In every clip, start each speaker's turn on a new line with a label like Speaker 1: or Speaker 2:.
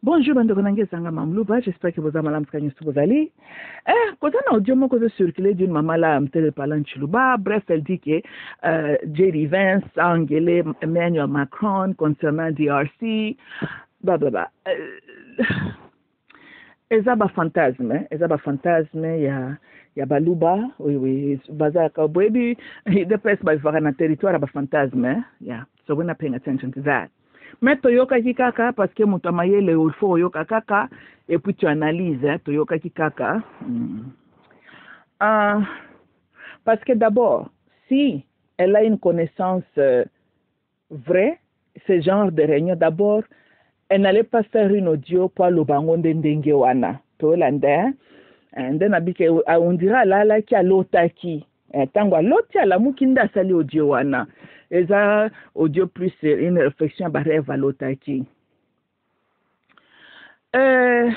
Speaker 1: Bonjour, bande de Sanga Mamlouba, j'espère que vous avez malam skanye vous allez. Quand on a audio moko circulé d'une maman là, m'tele parlant Chiluba, bref, elle dit que J.D. Vance a engueulé Emmanuel Macron concernant DRC, blablabla. Ezaba fantasme, il y a Baluba, oui, Baza Kaubwebi, the press by Varana territoire, ba fantasme, yeah, so we're not paying attention to that. Mais toyoka kikaka parce que mutamayele il faut yoka kaka et puis tu analyses toyoka kikaka. Parce que d'abord, si elle a une connaissance vraie, ce genre de réunion, d'abord, elle n'allait pas faire une audio pour le bangon de Ndengewana. Tolanda. And then on dira là qui a l'otaki. Tango l'autre la mukinda sali audio wana. Eza audio plus une réflexion à rêve à l'otaki. Je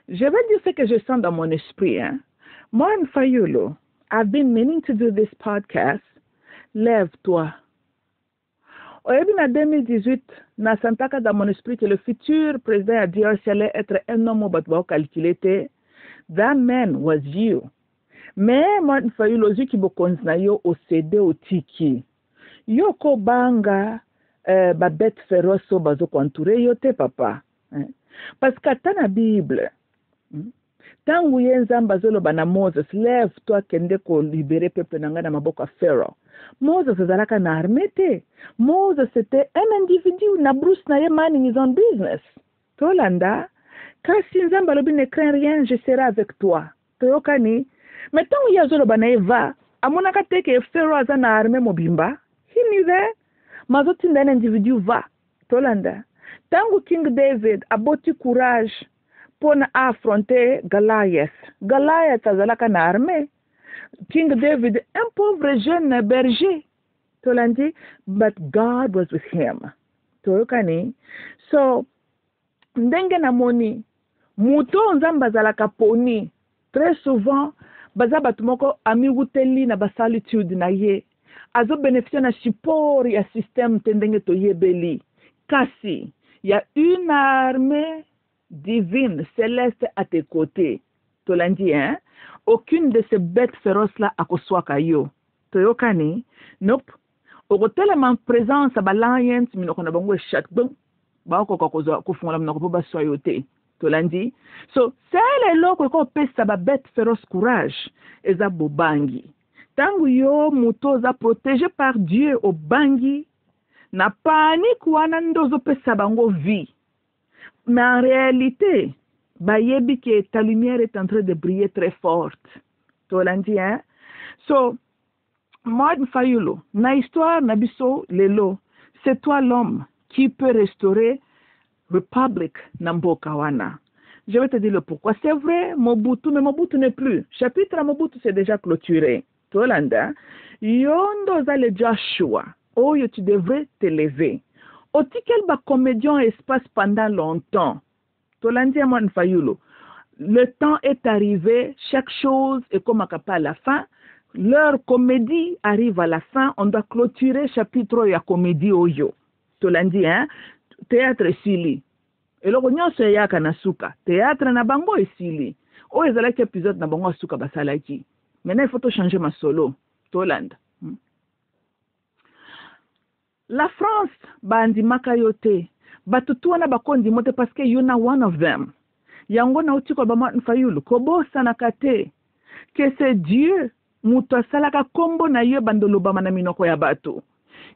Speaker 1: vais dire ce que je sens dans mon esprit. Moi, Fayulu, I've been meaning to do this podcast. Lève-toi. En 2018, na santaka dans mon esprit que le futur président a dit allait être un homme au calculé. That man was you. Mais moi, il faut logique qui bokonzna yo au CD au tiki. Yo ko banga ba bête féroce bazo contouré yo te papa. Parce que dans la Bible, tangu yenzamba zolo bana Moses, lève-toi kende ko libérer peuple nanga na maboka Pharaoh. Moses azalaka na armée. Moses c'était un individu na Bruce na ye minding his own business. Tolanda, kasi nzamba lobi ne crains rien, je serai avec toi. Toyokani. Mais tant qu'il y a zolo bana eva, amonaka teke Pharaoh aza na armée mobimba. He knew that. Mazoti un individu va. Tolanda. Tangu King David aboti courage pour affronter Goliath. Goliath azalaka na armée. King David, un pauvre jeune berger. Tolandi, but God was with him. Tolokani. So, ndenge na moni, muto nzamba zalaka poni. Très souvent, baza batumoko amiwuteli na basalitude na ye. Azo bénéficier na support ya système tendenge to yebeli. Kasi, il y a une armée divine, céleste à tes côtés. Tolandi, hein? Aucune de ces bêtes féroces-là a koswaka yo. Toyokani, nope. Au tellement présence à l'alliance, mais nous avons chaque bon. Ba ko kufunga mna ko ba soyote. Tolandi. So, c'est le loko ko pesa ba bête féroce courage. Eza bobangi. Tangu yo muto za protégé par Dieu au bangi. Na panique wana ndozo pesa bango vie. Mais en réalité, bayebi que ta lumière est en train de briller très forte. Tolandi, hein? So, moi, Fayulu, na histoire, na biso, lelo, c'est toi l'homme qui peut restaurer République Nambokawana. Je vais te dire le pourquoi. C'est vrai, Mobutu, mais Mobutu n'est plus. Chapitre à Mobutu, c'est déjà clôturé. Tolanda, yondo za le Joshua, oh, tu devrais te lever. Oti quel ba comédien espace pendant longtemps. Tolandi à mon Fayulu. Le temps est arrivé, chaque chose est comme à la fin. Leur comédie arrive à la fin, on doit clôturer chapitre ya comédie oyo. Tolandi, hein? Théâtre sili. Et le rognon se yaka na suka. Théâtre na bango sili. O ezalaki épisode na bango suka basalaki. Maintenant il faut changer ma solo. Toland. La France bandi makayote. Batutuana bakondi mote parce que you na one of them. Yango na utiko ba Fayulu kobo sanakate. Que c'est Dieu mutu asalaka kombo na yo bandolo bama na minoko ya bato.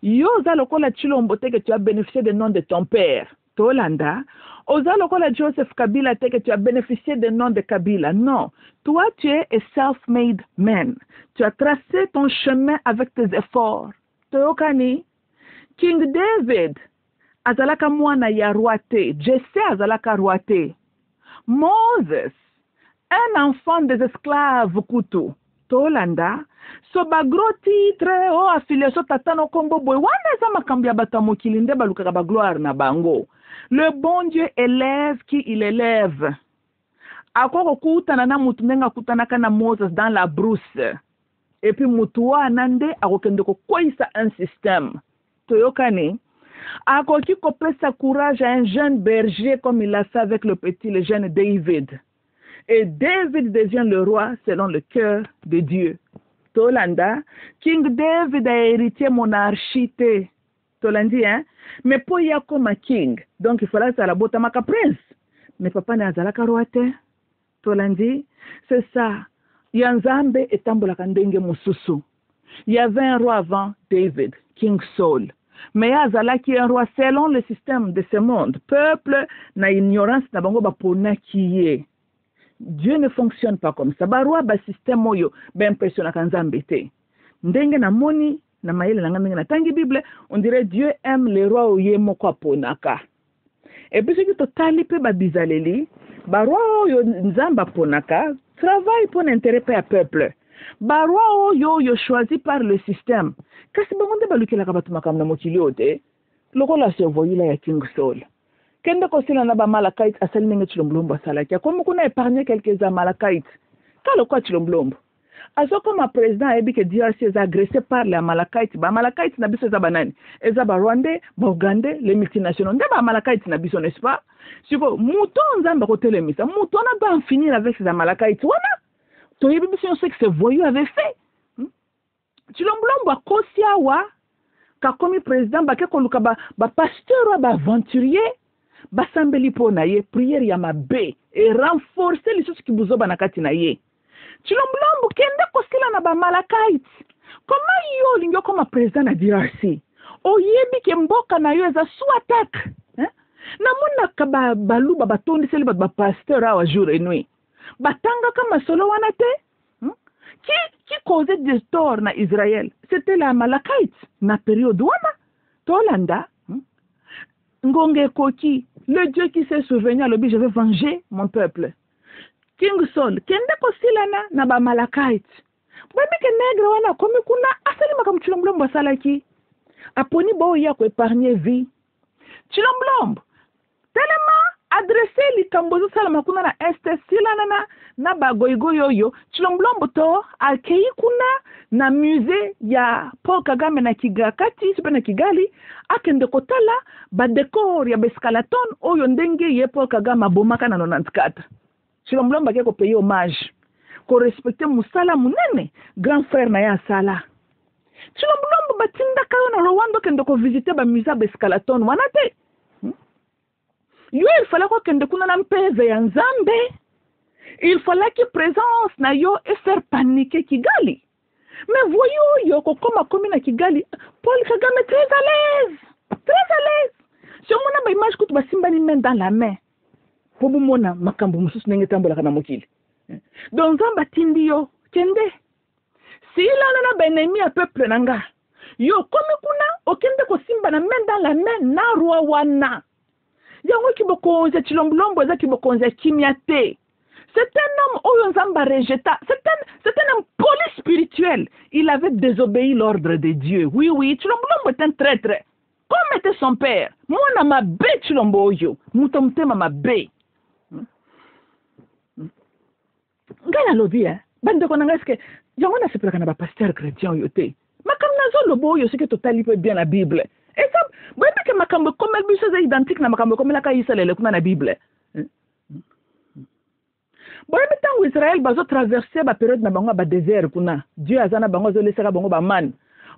Speaker 1: Yo za lokola Chilombo te que tu as bénéficié des noms de ton père. Tolanda. Oza lokola Joseph Kabila te que tu as bénéficié des noms de Kabila. Non. Toi, tu es a self-made man. Tu as tracé ton chemin avec tes efforts. Toyokani. King David. Azalaka mwana ya roite. Jesse azalaka roite. Moses. Un enfant des esclaves kutu. Tolanda. So ba gros titre o affiliation tatano kombo boy wana za makambia batamokili nde baluka ba gloire na bango. Le bon Dieu élève qui il élève. Akoko kutana na mutu nenga kutanaka na Moses dans la brousse. Et puis mutu wana nde akokende ko koisa un système. Toyokani akoki kopesa courage à un jeune berger comme il l'a fait avec le jeune David. Et David devient le roi selon le cœur de Dieu. Tolanda, King David a hérité monarchie. Tolandi, hein? Mais pour y comme king, donc il fallait la botamaka prince. Mais papa n'a zalaka roi te. Tolandi, c'est ça. Yanzambe et tambola kandenge mususu. Il y avait un roi avant David, King Saul. Mais Azala qui est un roi selon le système de ce monde. Peuple na ignorance na bango bapona qui est. Dieu ne fonctionne pas comme ça. Ba roi ba système moyo ba impressionna kanzambe te. Ndenge na moni na mayele na ndenge na tangi Bible, on dirait Dieu aime les rois oye moko ponaka. Et puis ce qui totali pe ba bizaleli, ba roi yo nzamba ponaka, travaille pour l'intérêt du peuple. Ba roi yo choisi par le système. Kasi bangonde balukela kabatuma kamna mokili ote. Lokola se voyila ya King Saul. Kende kosila na ba Malakite asali nenge Chilomblombo salaki. Comme kuna épargné quelques Amalekite. Kalo kwa Chilomblombo. Azo comme président ebi que DRC est agressé par les Amalekite. Ba Amalekite na biso za banani. Eza ba Rwandais, ba Ougandais, les multinationaux. Nde ba Amalekite na biso, n'est-ce pas? Siko mouton nzamba kotelemisa. Mouton na ba en finir avec ces Amalekite. Wana. To yebi biso sait que ce voyou avait fait. Chilomblombo akosi awa ka komi président ba ke koluka ba pasteur ba aventurier. Basambeli po na ye, prière ya mabe, et renforcer les choses qui buzoba na kati na ye. Chilomblombo kende kosila na ba Malakite. Comment yo lingyo comme président na DRC? O yebi ke mboka na yo eza sous attaque. Na muna ka baluba batondi seli ba pasteur awa jour et nuit. Batanga kama solo wana te? Qui causait des torts na Israël? C'était la Malakite na période wana. Tolanda. Ngonge Koki, le Dieu qui s'est souvenu à l'objet, je vais venger mon peuple. King Saul, kende kosilana na ba Malakite. Bwebi ke negre wana komi kuna asali makam Chilomblombo salaki. Aponi bo ya ko épargner vie. Chilomblombo, tellement adressé li kambozo salama kuna na este silana na ba goigoyo. Chilomblombo to akei kuna na musée ya Paul Kagame na Kigakati, super na Kigali, akende kotala ba décor ya Bescalaton oyo ndenge ye Paul Kagame abomaka na 94. Chilomblombo ke ko payer hommage, ko respecter musala munene grand frère na ya sala. Chilomblombo batinda kayo na Rwanda kende ko visiter ba musée Bescalaton wana te. Yo il fallait ko kende kuna na mpeve ya Nzambe. Il fallait que présence na yo et faire paniquer Kigali. Mais voyons, yo, comme à Kigali, Paul Kagame est très à l'aise. Très à l'aise. Si on a une image que tu vas simbani main dans la main, pour vous mona, makambo musus nenge tambola kana mokili. Donc, zamba tindi yo, kende. Si la na benemi a peuple nanga, yo, comme kuna, okende ko simba na main dans la main, na roi wana. Yango ki bokonze Chilomblombo, za ki bokonze kimiate. C'est un homme Oyonzamba rejeta. C'est un homme poli spirituel. Il avait désobéi l'ordre de Dieu. Oui, Chilomblombo est un traître. Comme était son père. Moi, na ma bé Chilombo yo. Moutomte ma bé. Gana lobi, hein. Bande ko nanga eske. Yango na sepela kana ba pasteur chrétien yo te. Makam nazo lobo yo, c'est que totali peut bien la Bible. Et ça, vous que makambo comme elle bise identique na makambo comme la kaïsale le kuna na Bible. Bon, maintenant Israël bazo traverser ba période na bango ba désert kuna. Dieu azana bango zo lesaka bango ba man.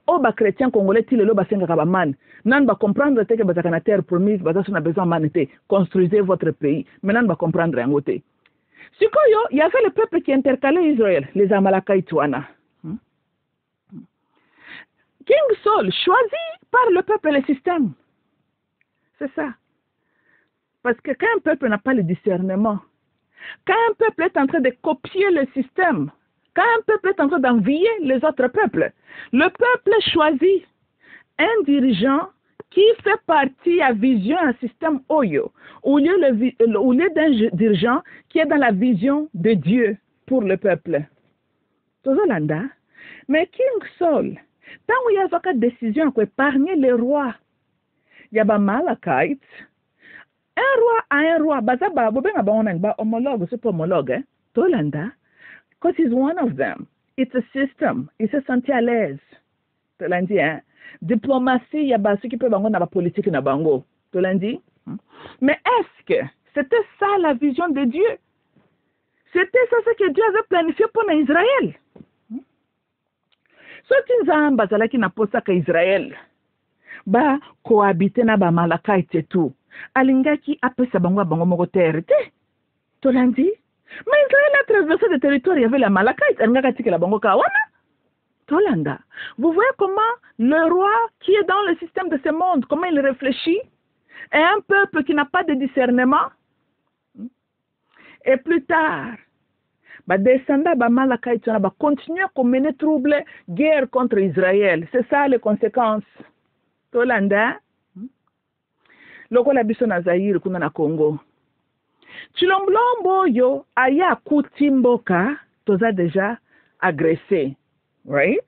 Speaker 1: O ba chrétien congolais ti lelo ba senga ka ba man. Nan ba comprendre te que ba na terre promise ba zo na besoin man te. Construisez votre pays. Maintenant ba comprendre yango te. Sikoyo, il y avait le peuple qui intercalait Israël, les Amalekite wana. King Saul choisi par le peuple et le système. C'est ça. Parce que quand un peuple n'a pas le discernement, quand un peuple est en train de copier le système, quand un peuple est en train d'envier les autres peuples, le peuple choisit un dirigeant qui fait partie à vision, un système Oyo, au lieu d'un dirigeant qui est dans la vision de Dieu pour le peuple. Tozolanda, mais King Saul, tant qu'il y a une décision pour épargner les rois, il y a des Malakites. Un roi à un roi, bazaba, bobenga ba homologue, c'est pas homologue, hein? Tolanda, because he's one of them. It's a system. Il se sentit à l'aise. Tolandi, hein? diplomatie ya ba qui peut bango na ba politique na bango to lundi. Mais est-ce que c'était ça la vision de Dieu? C'était ça ce que Dieu avait planifié pour Israël. Soki nzamba zalaki na posa ka Israël ba cohabiter na ba Malakite tout. Alingaki apesa bango bango moko terre te. To lundi. Mais Israël a traversé des territoires, il y avait la Malakite, alingaka tika la bango ka wana. Tolanda. Vous voyez comment le roi qui est dans le système de ce monde, comment il réfléchit, est un peuple qui n'a pas de discernement. Et plus tard, descendants de Malakite va continuer à mener trouble, guerre contre Israël. C'est ça les conséquences. Tolanda. Loko la biso na Zaïre kuna na Congo. Chilomblombo yo aya kutimboka toza déjà agressé. Right?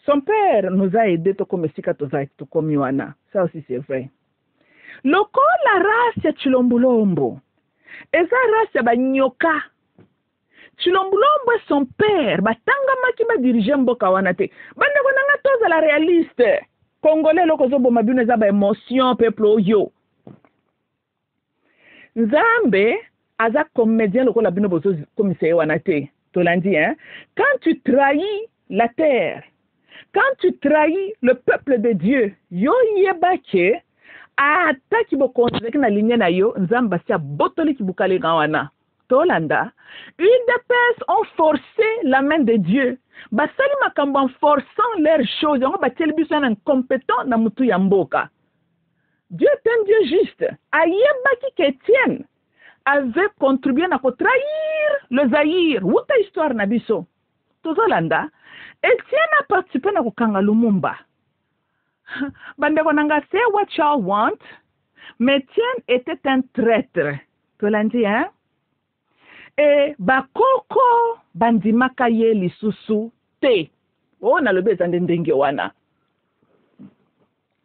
Speaker 1: Son père nous a aidé to comme sika toza to comme Yohana. Ça aussi c'est vrai. Loko la race ya Chilombulombo. Eza race ya banyoka. Chilombulombo et son père batanga maki ba diriger mboka wana te. Bande konanga toza la réaliste. Congolais loko zo boma bino za ba émotion peuple oyo. Nzambe aza comédien loko la bino bozo commissaire wana te. Tolandi hein. Quand tu trahis la terre, quand tu trahis le peuple de Dieu, yo yebake ata ki bokonze na ligne na yo nzamba sia botoli ki bukale gawana. Tolanda, UDPS ont forcé la main de Dieu. Basali makambo en forçant leurs choses, on va tell biso un incompétent na mutu ya mboka. Dieu est un Dieu juste. Ayebaki qu'Étienne avait contribué à trahir le Zaïre. Wuta histoire na biso. Tozolanda. Étienne a participé à Kanga Lumumba. Bandeko nanga say what y'all want. Mais Étienne était un traître. Tolandi, hein? Et bakoko bandimaka ye lisusu te. Oh, na lobe zande ndenge wana.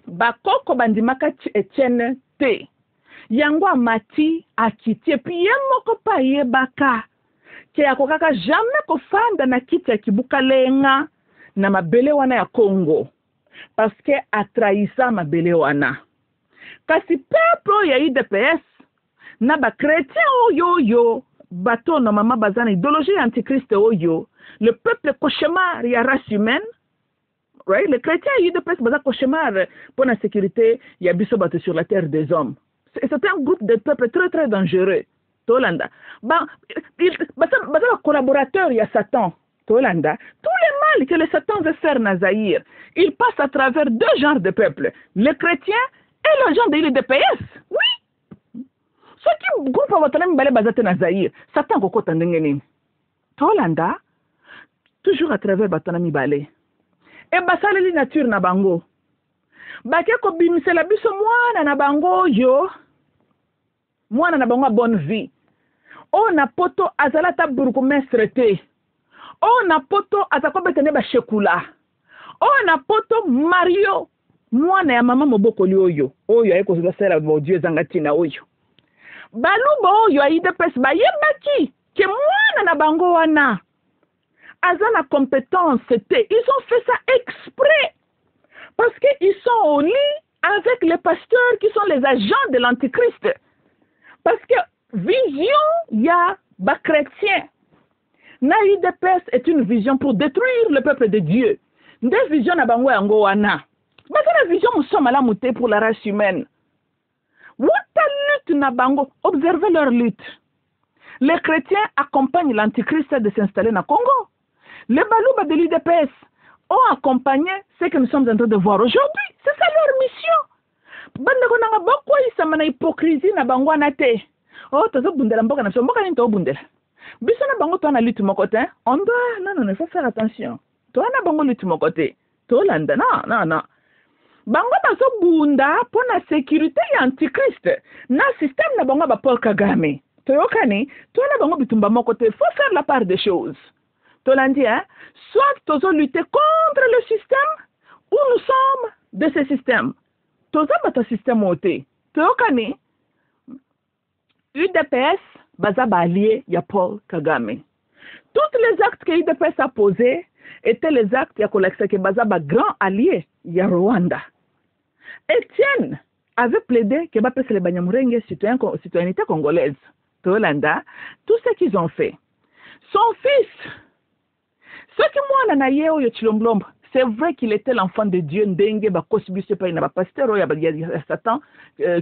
Speaker 1: Bakoko bandimaka Etienne te. Yango amati akiti. Puis yemoko pa yebaka. Ke akokaka jamais kofanda na kiti ya kibuka lenga na mabele wana ya Congo. Parce que atraisa mabele wana. Kasi peuple ya UDPS na ba chrétien oyo bateau na mama bazana idéologie antichrist oyo. Le peuple cauchemar ya race humaine. Right? Les chrétiens UDPS baza cauchemar pour la sécurité ya biso bateau sur la terre des hommes. C'est un groupe de peuple très très dangereux. Tolanda. Baza collaborateur ya Satan. Tolanda. Tous les mal que le Satan veut faire na Zaïre, il passe à travers deux genres de peuples. Les chrétiens et les gens de l'UDPS. Oui. Ceux qui groupe à votre ami bazate na Zaïre, Satan koko tandengeni. Tolanda. Toujours à travers batanami balé. Et basali nature na bango. Bake ko bimisela biso mwana na bango yo. Mwana na bango bonne vie. O na poto azalata bourgmestre te. O na poto atakobetene ba shekula. O na poto Mario. Mwana ya mama mobokoli oyo. Oyo ayeko zosela bo Dieu zangatina oyo. Baluba oyo UDPS ba yebaki ke mwana na bango wana. Azana compétence c'était. Ils ont fait ça exprès. Parce qu'ils sont au lit avec les pasteurs qui sont les agents de l'antichrist. Parce que vision, il y a bas chrétien. Na UDPS est une vision pour détruire le peuple de Dieu. Des visions na bango yango wana. Mais la vision nous sommes à la montée pour la race humaine. Wata lutte na bango, observez leur lutte. Les chrétiens accompagnent l'antichrist de s'installer na Congo. Les balouba de l'UDPS ont accompagné ce que nous sommes en train de voir aujourd'hui. C'est ça leur mission. Bandeko nanga bokwa isama na hypocrisie na bango na te. Oh, tozo bundela mboka na mboka ni to bundela. Biso na bango to na lutte mon côté. On doit non, il faut faire attention. To na bango lutte mon côté. To landa non. Bango bazo bunda pour la sécurité ya antichrist. Na système na bango ba Paul Kagame. To yokani, to na bango bitumba mon côté. Faut faire la part des choses. Tolandi, hein? Soit tozo lutter contre le système ou nous sommes de ce système. Tozo bata système oté. Tokani UDPS baza allié ya Paul Kagame. Tous les actes que UDPS a posés étaient les actes ya kolakisa ke baza ba grand allié ya Rwanda. Étienne avait plaidé que bapese le Banyamulenge citoyenneté congolaise. Tolanda, tout ce qu'ils ont fait. Son fils, ce que moi na ye oyo Chilombo, c'est vrai qu'il était l'enfant de Dieu, ndenge ba kosibuse pa ina ba pasteur ya Satan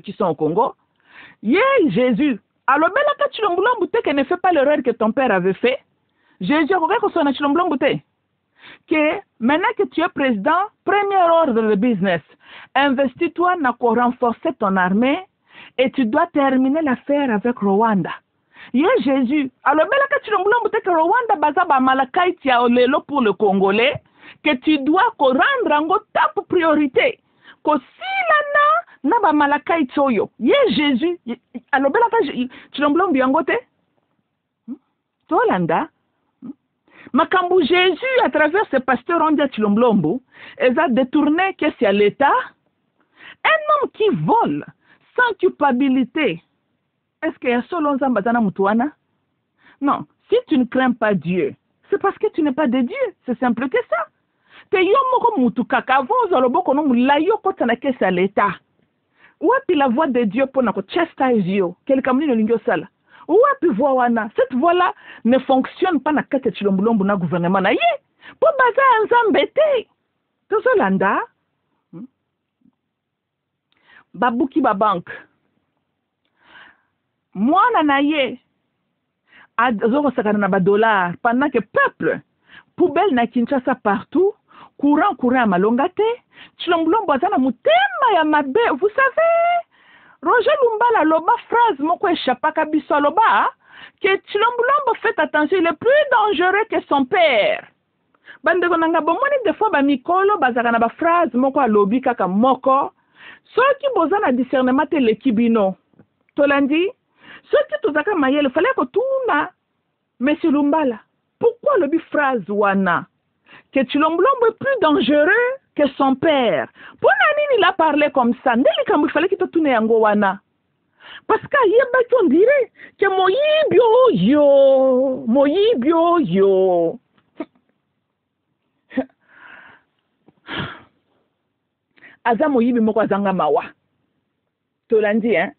Speaker 1: qui sont au Congo. Jésus, alors bela ka Chilombo te ne fais pas l'erreur que ton père avait fait. Jésus a ko sona Chilombo te. Que maintenant que tu es président, premier ordre de business, investis-toi pour renforcer ton armée et tu dois terminer l'affaire avec Rwanda. Jésus, alors bela ka Chilombo te que Rwanda baza ba malakai tia lelo pour le Congolais, que tu dois rendre en top priorité. Que si na ba malakai tsoyo, Jésus, alors bela ka Chilombo yango te? Tolanda Makambu Jésus, à travers ce pasteur Ondia Chilombo, ils ont détourné que c'est à l'État. Un homme qui vole sans culpabilité. Est-ce qu'il y a solo Zambazana Mutuana? Non. Si tu ne crains pas Dieu, c'est parce que tu n'es pas de Dieu. C'est simple que ça. Te yomoko mutu kakavo zaloboko no mulayo kotana que c'est à l'État. Wapi la voix de Dieu pour nako chastise yo. Quelqu'un muni no lingyo sala. Wapi voix wana? Cette voix-là ne fonctionne pas na kate Chilombo na gouvernement na ye. Po baza nzambete. Tozolanda. Babuki ba banque. Mwana na ye. Azoko sakana na ba dollars pendant que peuple poubelle na Kinshasa partout, courant malongate, Chilombo azana mutema ya mabe, vous savez? Roger Lumbala loba phrase moko échappaka biso loba que Chilombo fait attention, il est plus dangereux que son père. Bandeko nanga bomoni des fois ba mikolo bazaka na ba phrase moko alobi kaka moko. Soki bozana discernement te lekibino. Tolandi, soki tozaka mayele fallait ko tuna Monsieur Lumbala. Pourquoi lobi phrase wana que Chilombo est plus dangereux que son père? Pour nani il a parlé comme ça? Ndeli kambu fallait qu'il te tourne yango wana. Parce que yeba on dirait que moyibio yo. Aza moyibi moko azanga mawa. Tolandi hein.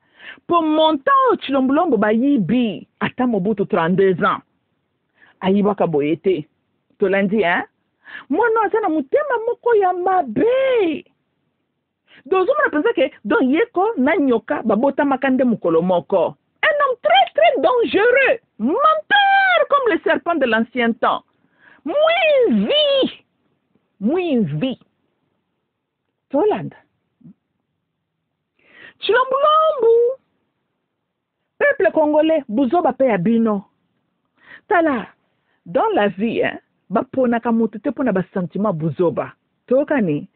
Speaker 1: Pour mon temps Chilombo ba yibi ata mobutu 32 ans. Ayibaka boyete. Tolandi hein. Moi non azana mutema moko ya mabe. Dozuma na pensa que don yeko na nyoka babota makande mukolo moko. Un homme très très dangereux, menteur comme le serpent de l'ancien temps. Moins vie. Tolanda. Chilombo. Peuple congolais, buzoba pe ya bino. Tala, dans la vie, hein, bapona kamutu te pona ba sentiment buzoba. Tokani,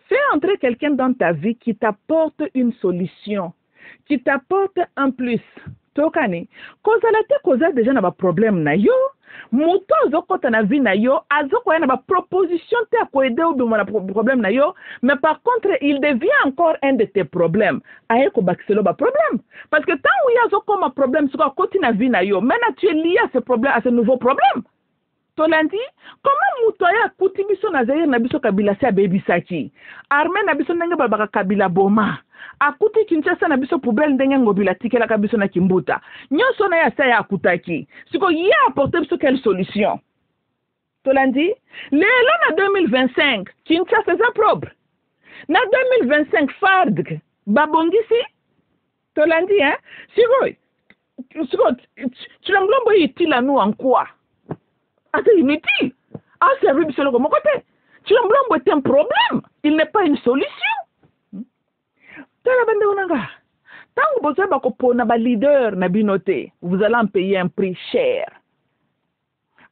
Speaker 1: fais entrer quelqu'un dans ta vie qui t'apporte une solution, qui t'apporte un plus. Tokani, cause la te cause déjà na ba problème na yo, moto zokota na vie na yo, azoko ya na ba proposition te a ko aider ou na problème na yo, mais par contre, il devient encore un de tes problèmes. Aye ko bakiselo ba problème. Parce que tant où il y a zoko ma problème, sur côté na vie na yo, maintenant tu es lié à ce problème, à ce nouveau problème. Tolandi, comment mutoya kuti biso na zaire na biso kabila se baby saki? Armée na biso ndenge babaka kabila boma. Akuti Kinshasa na biso poubelle ndenge ngobila tikela kabiso na Kimbuta. Nyonso na ya sa ya akutaki. Siko ya apporter biso quelle solution? Tolandi, lelo na 2025, Kinshasa c'est propre. Na 2025 FARDC, babongisi. Tolandi hein? Siko Chilombo itila nous en quoi? C'est inutile. Ah, c'est arrivé sur le côté. Chilombo est un problème. Il n'est pas une solution. Tant que vous avez un leader na binote, vous allez en payer un prix cher.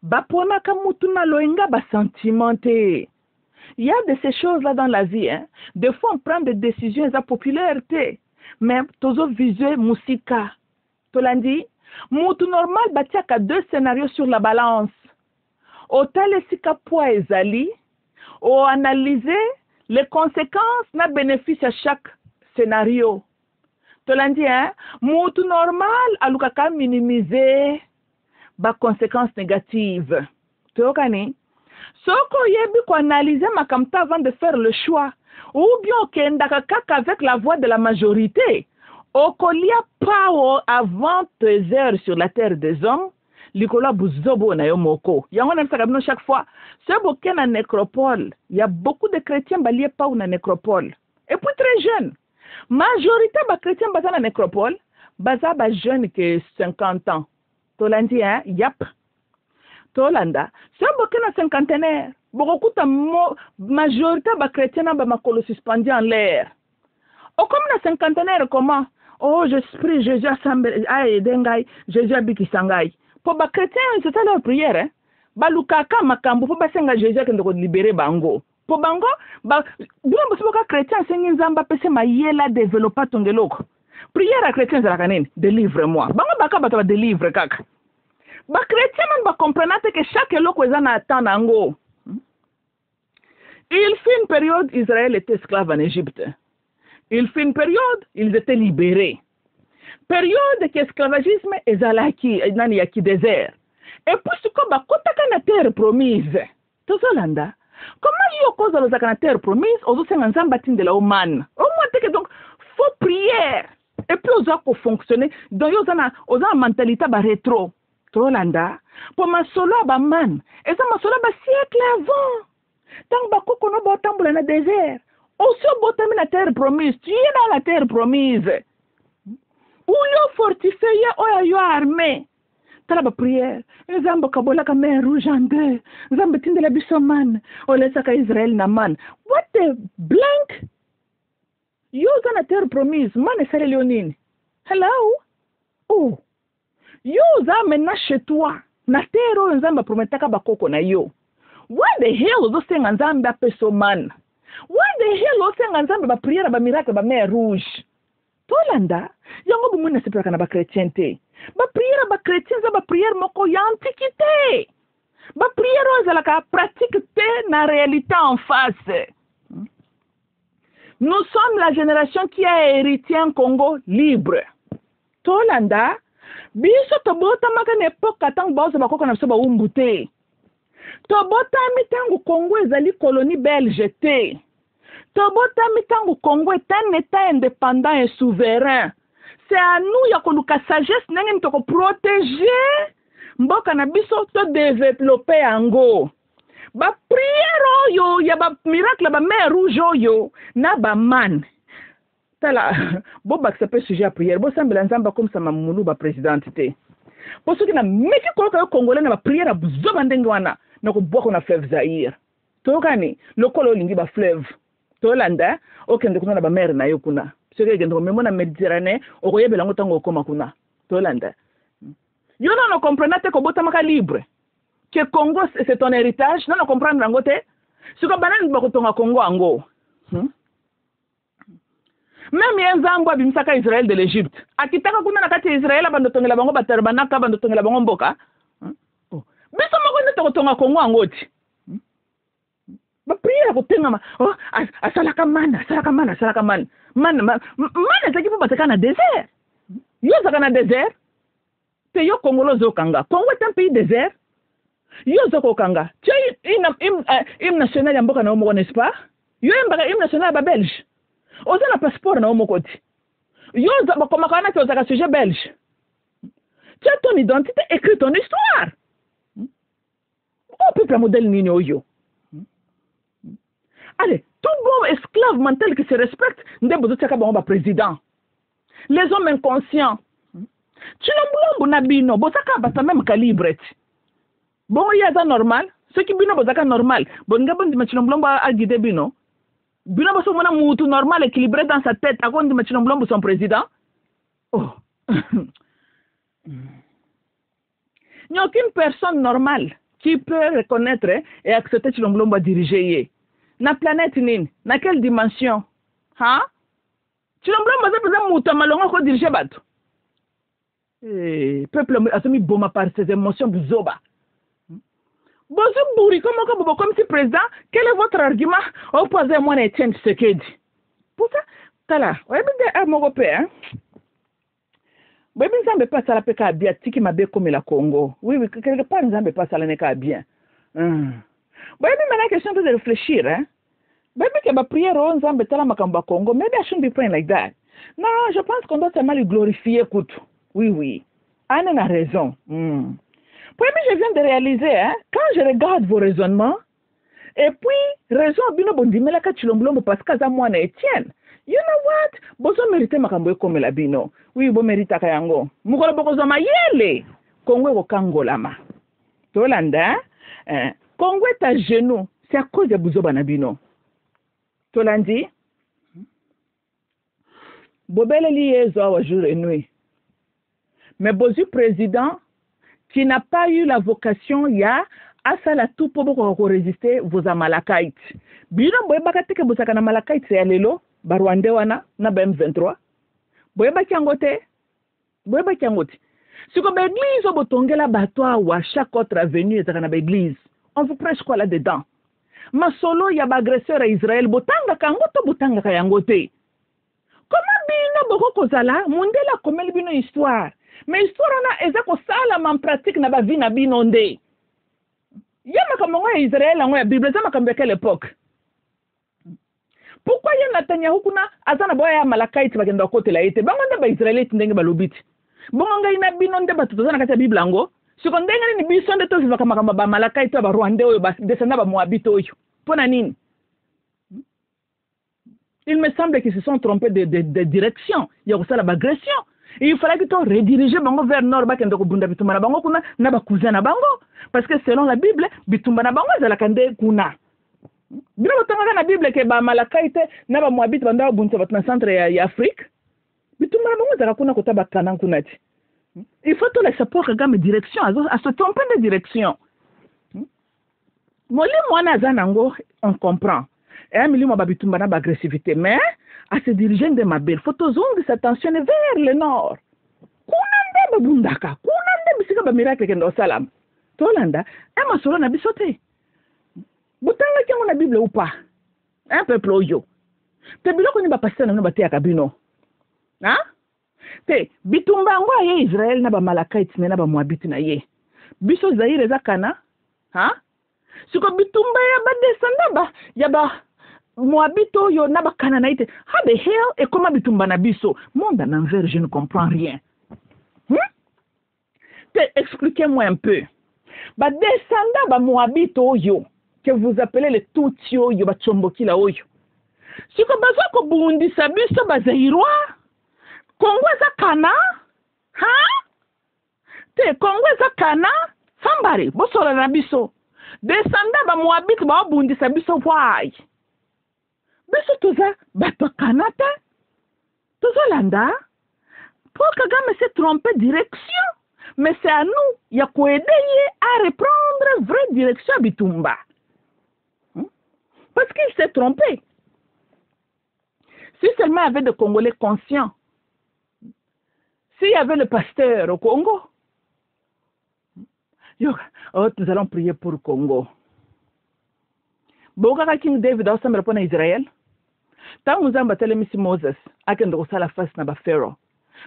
Speaker 1: Bapona kamutuna loenga ba sentimenté. Il y a de ces choses-là dans la vie. Hein. Des fois, on prend des décisions à popularité. Mais tozo visuel musika. Tolandi, mutu normal batiaka 2 scénarios sur la balance. Otale sika poa ezali, ou analyser les conséquences na bénéfice à chaque scénario. Tolandi, hein? Moutou normal, alukaka minimiser ba conséquences négatives. Tokani, Soko yebi ko analyser makamta avant de faire le choix. Ou bien okendaka kaka avec la voix de la majorité. Okolia pao avant tes heures sur la terre des hommes. Likola buzobo na yo moko. Yango na sakabino chaque fois. Ce boké na nécropole. Il y a beaucoup de chrétiens balié pao na nécropole. Et puis très jeunes. Majorité ba chrétiens baza na nécropole. Baza ba jeune que 50 ans. Tolandi hein, yap. Tolanda. Ce boké na cinquantenaire. Beaucoup de majorité ba chrétiens na ba makolo suspendu en l'air. Oh comme na cinquantenaire comment? Oh je prie Jésus assemble ay dengai Jésus abiki sangai. Pour les chrétiens, c'est ça leur prière. Hein? Balukaka makambo pour basenga Jésus qui nous libérer bango. Pour bango, bien les chrétiens c'est nzamba pese mayela développer ton geloko. Prière à chrétiens la kanene, délivre-moi. Bango baka bato délivre kaka. Ba chrétiens man ba comprendre que chaque loko ezana attend nango. Il fut une période Israël était esclave en Égypte. Il fut une période ils étaient libérés. Période qu'esclavagisme ezalaki nani yaki désert. Et puis ce qu'on va kotaka na terre promise. Tozolanda. Comment yo koza lozaka na terre promise ozo senga nzamba tindela o man. Au moins que donc faut prière. Et puis ozo ko fonctionner donc yo zana oza mentalité ba rétro. Tozolanda. Pour ma solo ba man. Et ça ma solo ba siècle avant. Tant ba koko no ba tambola na désert. Aussi botami na terre promise. Tu es dans la terre promise. Ou yo fortifié oya yo armé. Tala ba prière. Nzambe kabola ka mer rouge en deux. Nzambe tindela biso man. Olesa ka Israël na man. What the blank? Yo zana terre promise. Man esale leonine. Hello? Oh. Yo za mena chez toi. Na terre nzambe prometaka bakoko na yo. What the hell ozo senga nzambe apeso man? What the hell ozo senga nzambe ba prière ba miracle ba mer rouge? Tolanda, yango bumuna sepaka na ba chrétien te. Ba prière ba chrétien za ba prière moko ya antiquité. Ba prière ozala ka pratique te na réalité en face. Nous sommes la génération qui a hérité un Congo libre. Tolanda, biso tobota maka na époque tango baoza bakoko na biso ba umbute. Tobota mitango Congo ezali colonie belge te. Tobota mitango Congo est un état indépendant et souverain. C'est à nous ya koluka sagesse nenge mtoko protéger mboka na biso to développer ango. Ba prière yo ya ba miracle ba mer rouge yo na ba man. Tala bo baksepe sujet à prière bo sambela nzamba comme ça mamulu ba présidentité. Pour ceux qui na meki koloka yo congolais na ba prière buzoba ndenge wana na ko boko na fleuve Zaïre. Tokani lokolo lingi ba fleuve. Tolanda okende kuna na ba mer na yo kuna. Seke gendo memo na Méditerranée okoyebela ngo tango okoma kuna. Tolanda. Yo non comprenate ko bota maka libre. Que Congo c'est ton héritage, non comprendre ngo te. Siko banani ba kotonga Congo ango. Même yenzambo bimsaka Israël de l'Égypte. Akitaka kuna na kati Israël abandotongela bango baterbanaka abandotongela bango mboka. Biso moko nto kotonga Congo ango ti. Ba prière kotenga oh asalaka man. Man ezaki po bateka na désert. Yo zaka na désert. Te yo Congolo zokanga. Congo est un pays désert. Yo zoko kanga. Tu as hymne national ya mboka na omoko n'est-ce pas? Yo mbaka hymne national ba belge. Oza na passeport na omoko ti. Yo zaba komaka na tozaka sujet belge. Tu as ton identité, écris ton histoire. Oh peuple modèle nini oyo. Allez, tout bon esclave mental qui se respecte, n'est président. Les hommes inconscients. Tu n'as pas bino, bosaka bata même calibre. Bon, il y a ça normal. Ce qui bino bosaka normal. Bon, ngabon di machilomblombo a guidé bino. Bino boso mona moutou normal équilibré dans sa tête. Akon di machilomblombo son président. Oh. Il n'y a aucune personne normale qui peut reconnaître et accepter Chilomblombo à diriger. Na planète nini? Na quelle dimension? Hein? Chilomblombo c'est peut-être mouta malonga ko diriger bato. Peuple a mis boma par ses émotions buzoba. Bozo bouri comme si président, quel est votre argument opposé à moi et Etienne Tshisekedi? Pour ça, tala, ouais bien mon père. Oui, mais ça me passe à la péca bien, tiki m'a bien comme la Congo. Oui, quelque part, ça me passe à la neka bien. Bon, maintenant, question de réfléchir, hein. Maybe que ma prière on zambe tala makamba Congo. Maybe I shouldn't be praying like that. Non, je pense qu'on doit seulement lui glorifier, écoute. Oui, oui. Anne a raison. Puis, je viens de réaliser, hein, quand je regarde vos raisonnements, et puis, raison, bino bondimela ka chilomblombo parce que ça moi na Etienne. You know what? Bozo mérite makambo comme la bino. Oui, bo mérite kayango. Mukolo bokozo mayele. Congo ko kangolama. Tolanda, Congo est à genoux. C'est à cause de Bouzo Banabino. Tolandi, Bobele liézo wa jour et nuit. Mais Bozu président, qui n'a pas eu la vocation, il y a à ça la tout pour résister vos amalakaites. Bino boye bakatike bosaka na malakaites ya lelo, barwande wana na BM23. Boye bakiangote. Boye bakiangote. Si comme église au botongela batoa ou à chaque autre avenue et dans l'église, on vous prêche quoi là-dedans? Ma solo ya ba agresseur à Israël botanga kangoto botanga kayangote. Comment bino boko kozala mundela komeli bino histoire. Mais histoire na eza ko sala en pratique na ba vie na bino nde. Yama kamongo ya Israël ngo ya Bible zama kambe quelle époque? Pourquoi ya Netanyahu kuna azana boya ya malakaiti bakenda kote la ete bango nda ba Israelite ndenge balobiti. Bongo ngai na bino nde batutozana kati ya Bible ngo. Siko ndenge ni biso nde toziva kama ba malakaiti ba Rwanda oyo ba descenda ba Moabite oyo. Pona nini? Il me semble qu'ils se sont trompés de direction. Il y a aussi l'agression. Il fallait que tu rediriges bango vers nord bakende ko bunda bitumba na bango kuna na ba cousin na bango parce que selon la Bible bitumba na bango zala kande kuna. Bino botanga na Bible ke ba malakaite na ba Moabite banda bunta batna centre ya Afrique. Bitumba na bango zala kuna kota bakana kuna ti. Il faut tout laisser pour regarder direction à se tromper de direction. Moli mwana zanango on comprend. Et un milieu babitumba na agressivité mais à se diriger de ma belle photo zone s'attentionner vers le nord. Kunande babundaka, kunande bisika ba miracle kendo salam. Tolanda, ema solo na bisote. Butanga kyango na Bible ou pas. Un peuple oyo. Te biloko ni ba pasteur na ba te akabino. Hein? Te bitumba ngwa ye Israël na ba Malakite na ba Moabite na ye. Biso Zaire za kana? Hein? Siko bitumba ya ba descendant ba ya ba Moabito yo na ba Canaanite. How the hell et comment bitumba na biso? Monde en envers, je ne comprends rien. Expliquez-moi un peu. Ba descendant ba Moabito yo que vous appelez les Tutsi yo ba Chomboki la oyo. Siko baza ko bundisa biso ba Zairwa? Kongo za kana? Ha? Te Kongo za kana? Somebody, bosola na biso. Descendant ba Moabite ba bundisa biso why? Biso toza bato kanata? Toza landa? Pour Kagame s'est trompé direction. Mais c'est à nous, ya ko aider à reprendre vraie direction à Bitumba. Parce qu'il s'est trompé. Si seulement il y avait des Congolais conscients, s'il y avait le pasteur au Congo, nous allons prier pour le Congo. Boka King David a ressemblé à Israël. Tant nous avons battu Moses, à qui nous la face na ba Pharaoh.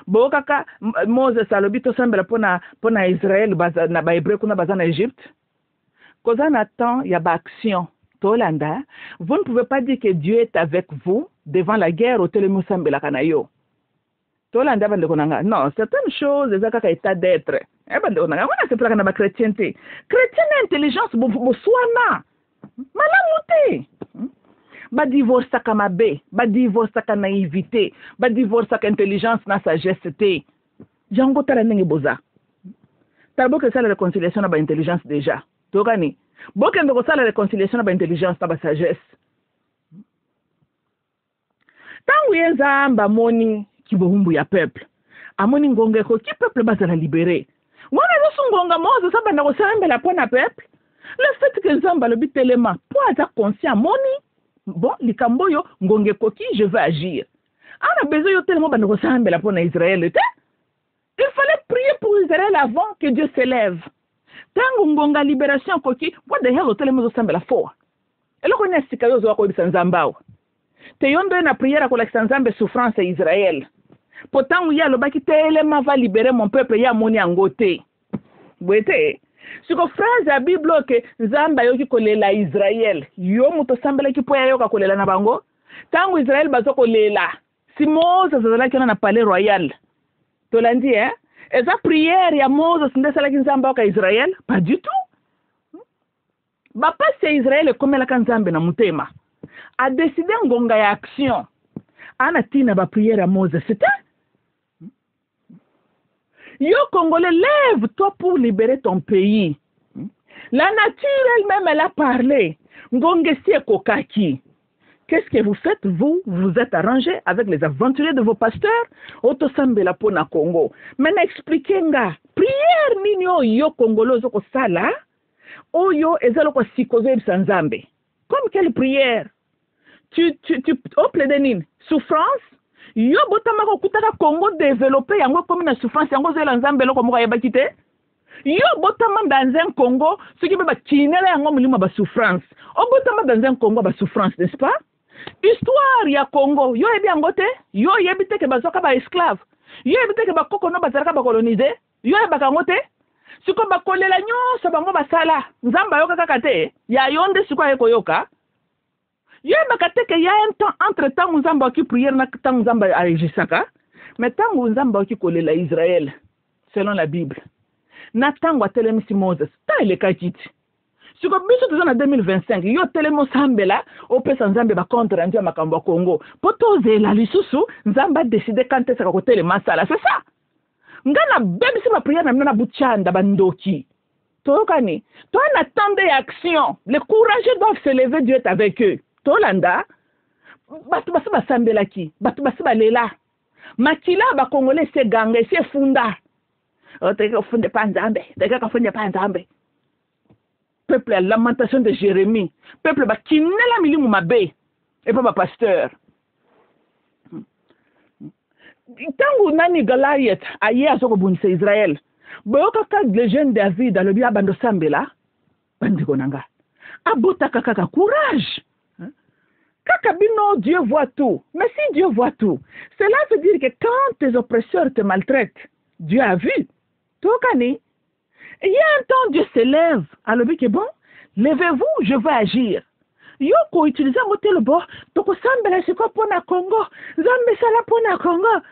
Speaker 1: Boka Moses a lobby ressemble à Israël, na ba Hébreu kuna baza na Égypte. Quand on attend, il y a ba action. Tolanda, vous ne pouvez pas dire que Dieu est avec vous devant la guerre au Télémoussambé la Kanayo. Tolanda bande konanga. Non, certaines choses, elles ont état d'être. Eh bande konanga, on a se plaquer na ba chrétienté. Chrétienne intelligence bo soana. Malamute. Ba divorce ka mabe, ba divorce ka naïveté, ba divorce ka intelligence na sagesse té. Jango tala ndenge boza. Tabo que ça la réconciliation na ba intelligence déjà. Tokani. Bokende ko ça la réconciliation na ba intelligence na ba sagesse. Tangu yenza mba moni kibohumbu ya peuple. Amoni ngonge ko ki peuple bazala libéré. Wana zo ngonga mozo sa banda ko sambela pona peuple. Le fait que Zamba le bitelema pour être conscient moni bon likamboyo ngonge koki je vais agir. On a besoin de tellement banda ko sambela pona Israël. Il fallait prier pour Israël avant que Dieu s'élève. Tangu ngonga libération koki what the hell tellement zo sambela for. Eloko ni sika yo zo ko bisanzambao. Te yondo na prière ko la sanzambe souffrance Israël. Pourtant il y a le baki tellement va libérer mon peuple ya moni angote. Bwete siko phrase ya Bible ke nzamba yoki kolela Israel yo muto sambela ki poya yoka kolela na bango tangu Israel bazo kolela si Moses azalaki na palais royal tolandi eza prière ya Moses ndesalaki nzamba yoka Israel pas du tout bapasi ya Israel ekomelaka nzambe na mutema a décidé ngonga ya action ana tina ba prière ya Moses c'était yo Congolais, lève-toi pour libérer ton pays. La nature elle-même, elle a parlé. Ngongesi kokaki. Qu'est-ce que vous faites? Vous êtes arrangé avec les aventuriers de vos pasteurs. Otosambela pona Congo. Maintenant, expliquez-nga. Prière nino yo Congolo zoko sala. Oyo ezalo ko sikozo sanzambe. Comme quelle prière? Tu plaidé souffrance? Yo botama ko kutaka Congo développer yango comme na souffrance yango zela nzambe loko moko yeba kite yo botama dans un Congo ce qui ba kinela yango mulima ba souffrance o botama dans un Congo ba souffrance n'est-ce pas histoire ya Congo yo yebi yango te yo yebi te ke bazoka ba esclave yo yebi te ke ba koko no bazalaka ba coloniser yo yeba kango te siko ba kolela nyonso bango basala nzamba yoka kaka te ya yonde siko yekoyoka yo bakateke ya un temps entre temps nzamba ki prière na temps nzamba agisaka mais temps nzamba ki kolela Israël selon la Bible na tango atelemisi Moses ta ile kakiti siko biso tuzana 2025 yo telemo sambela opesa nzambe ba contre ndia makambo Congo poto zela lisusu nzamba décider quand est-ce ko telema sala c'est ça ngana bebisi ba prière na buchanda bandoki tokani toi on attendait action les courageux doivent se lever, Dieu est avec eux. Tolanda batu basi basambelaki batu basi balela makila ba Congolais se ganga se funda oteka funde panzambe teka funde panzambe peuple la lamentation de Jérémie peuple ba kinela milimu mabe et pas ba pasteur tangu nani Goliath aye azoko bunisa Israël boyoka ka le jeune David alobi abando sambela bandiko nanga abota kaka courage. Kakabino, Dieu voit tout. Mais si Dieu voit tout, cela veut dire que quand tes oppresseurs te maltraitent, Dieu a vu. Tokani. Il y a un temps, Dieu se lève. Alors, que bon, levez-vous, je veux agir. Yoko utilise mote le bord. Toko sambela siko pona Congo. Zambe sala pona Congo.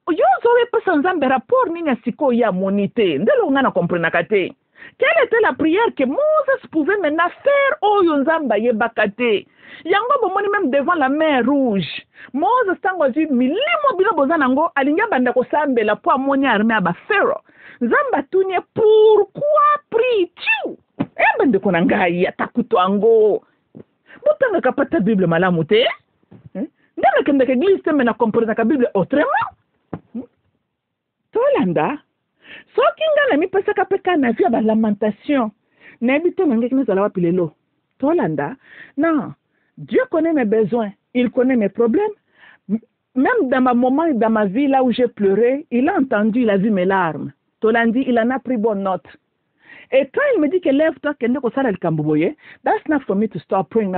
Speaker 1: Yo zowe pas nzambe rapport nini siko ya monité. Ndelo ngana comprendre kate. Quelle était la prière que Moses pouvait maintenant faire au Yonzamba Yebakate? Yango bomoni même devant la mer Rouge. Moses tango zi milimo bino bozanango alinga banda ko sambela po amoni armée aba Pharaoh. Nzamba tunye pourquoi pries-tu? Bande konanga ya takuto ango. Botanga kapata Bible malamu te? Ndanga kende ke église te mena comprendre ka Bible autrement? Tolanda so kinga na mi pesa kapeka na via ba lamentation. Na bito nange kinza la wapilelo. Tolanda non. Dieu connaît mes besoins, il connaît mes problèmes. Même dans ma moment, dans ma vie, là où j'ai pleuré, il a entendu, il a vu mes larmes. Tolandi, il en a pris bonne note. Et quand il me dit que lève-toi, that's not for me to start praying.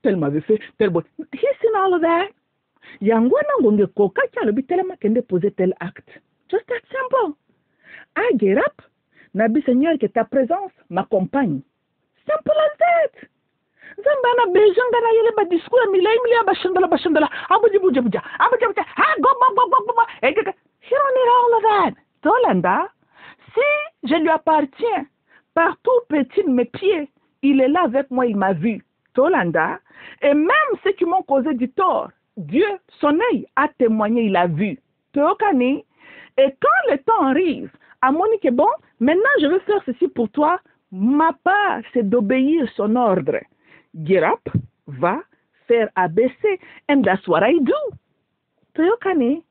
Speaker 1: Tel m'avait fait, tel bon. He's seen all of that. Yangwana ngonge koka kialobi telema kende poser tel acte. Just that simple. I get up. Nabi Seigneur, que ta présence m'accompagne. Simple as that. Zambana bejanga na yele ba discours milay bashandala abuja ha go he don't need all of that. Tolanda, si je lui appartiens partout petit mes pieds, il est là avec moi, il m'a vu. Tolanda, et même ceux qui m'ont causé du tort, Dieu, son œil a témoigné, il a vu. Tokani, et quand le temps arrive, à Monique, bon, maintenant je veux faire ceci pour toi, ma part c'est d'obéir son ordre. Get up, va, faire ABC, and that's what I do. Toyokani,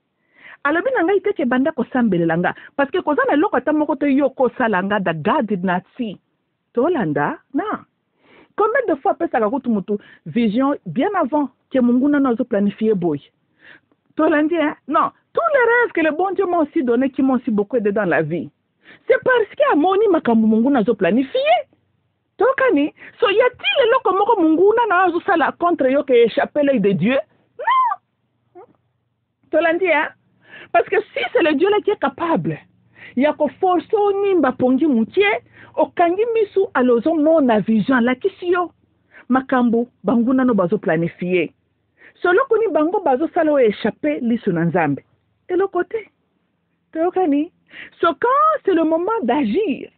Speaker 1: alobi nanga iteke banda ko sambelelanga, parce que kozana loko tamoko to yoko salanga that God did not see. Tolanda, na. Combien de fois pesa ka mutu vision bien avant que Mungu na zo planifier boy. Tolandi, hein? Non, tous les rêves que le bon Dieu m'a aussi donné qui m'ont aussi beaucoup aidé dans la vie. C'est parce que amoni makambu Mungu na zo planifier. Tokani, so y a-t-il le loko moko Mungu na zo sala contre yo que échapper l'œil de Dieu? Non. Tolandi, hein? Parce que si c'est le Dieu là qui est capable, ya ko forso nimba pongi mutie okangi misu alozo mona vision la kisio makambo banguna no bazo planifier solo kuni bango bazo sala o échapper lisu na nzambe et le côté tokani so quand c'est le moment d'agir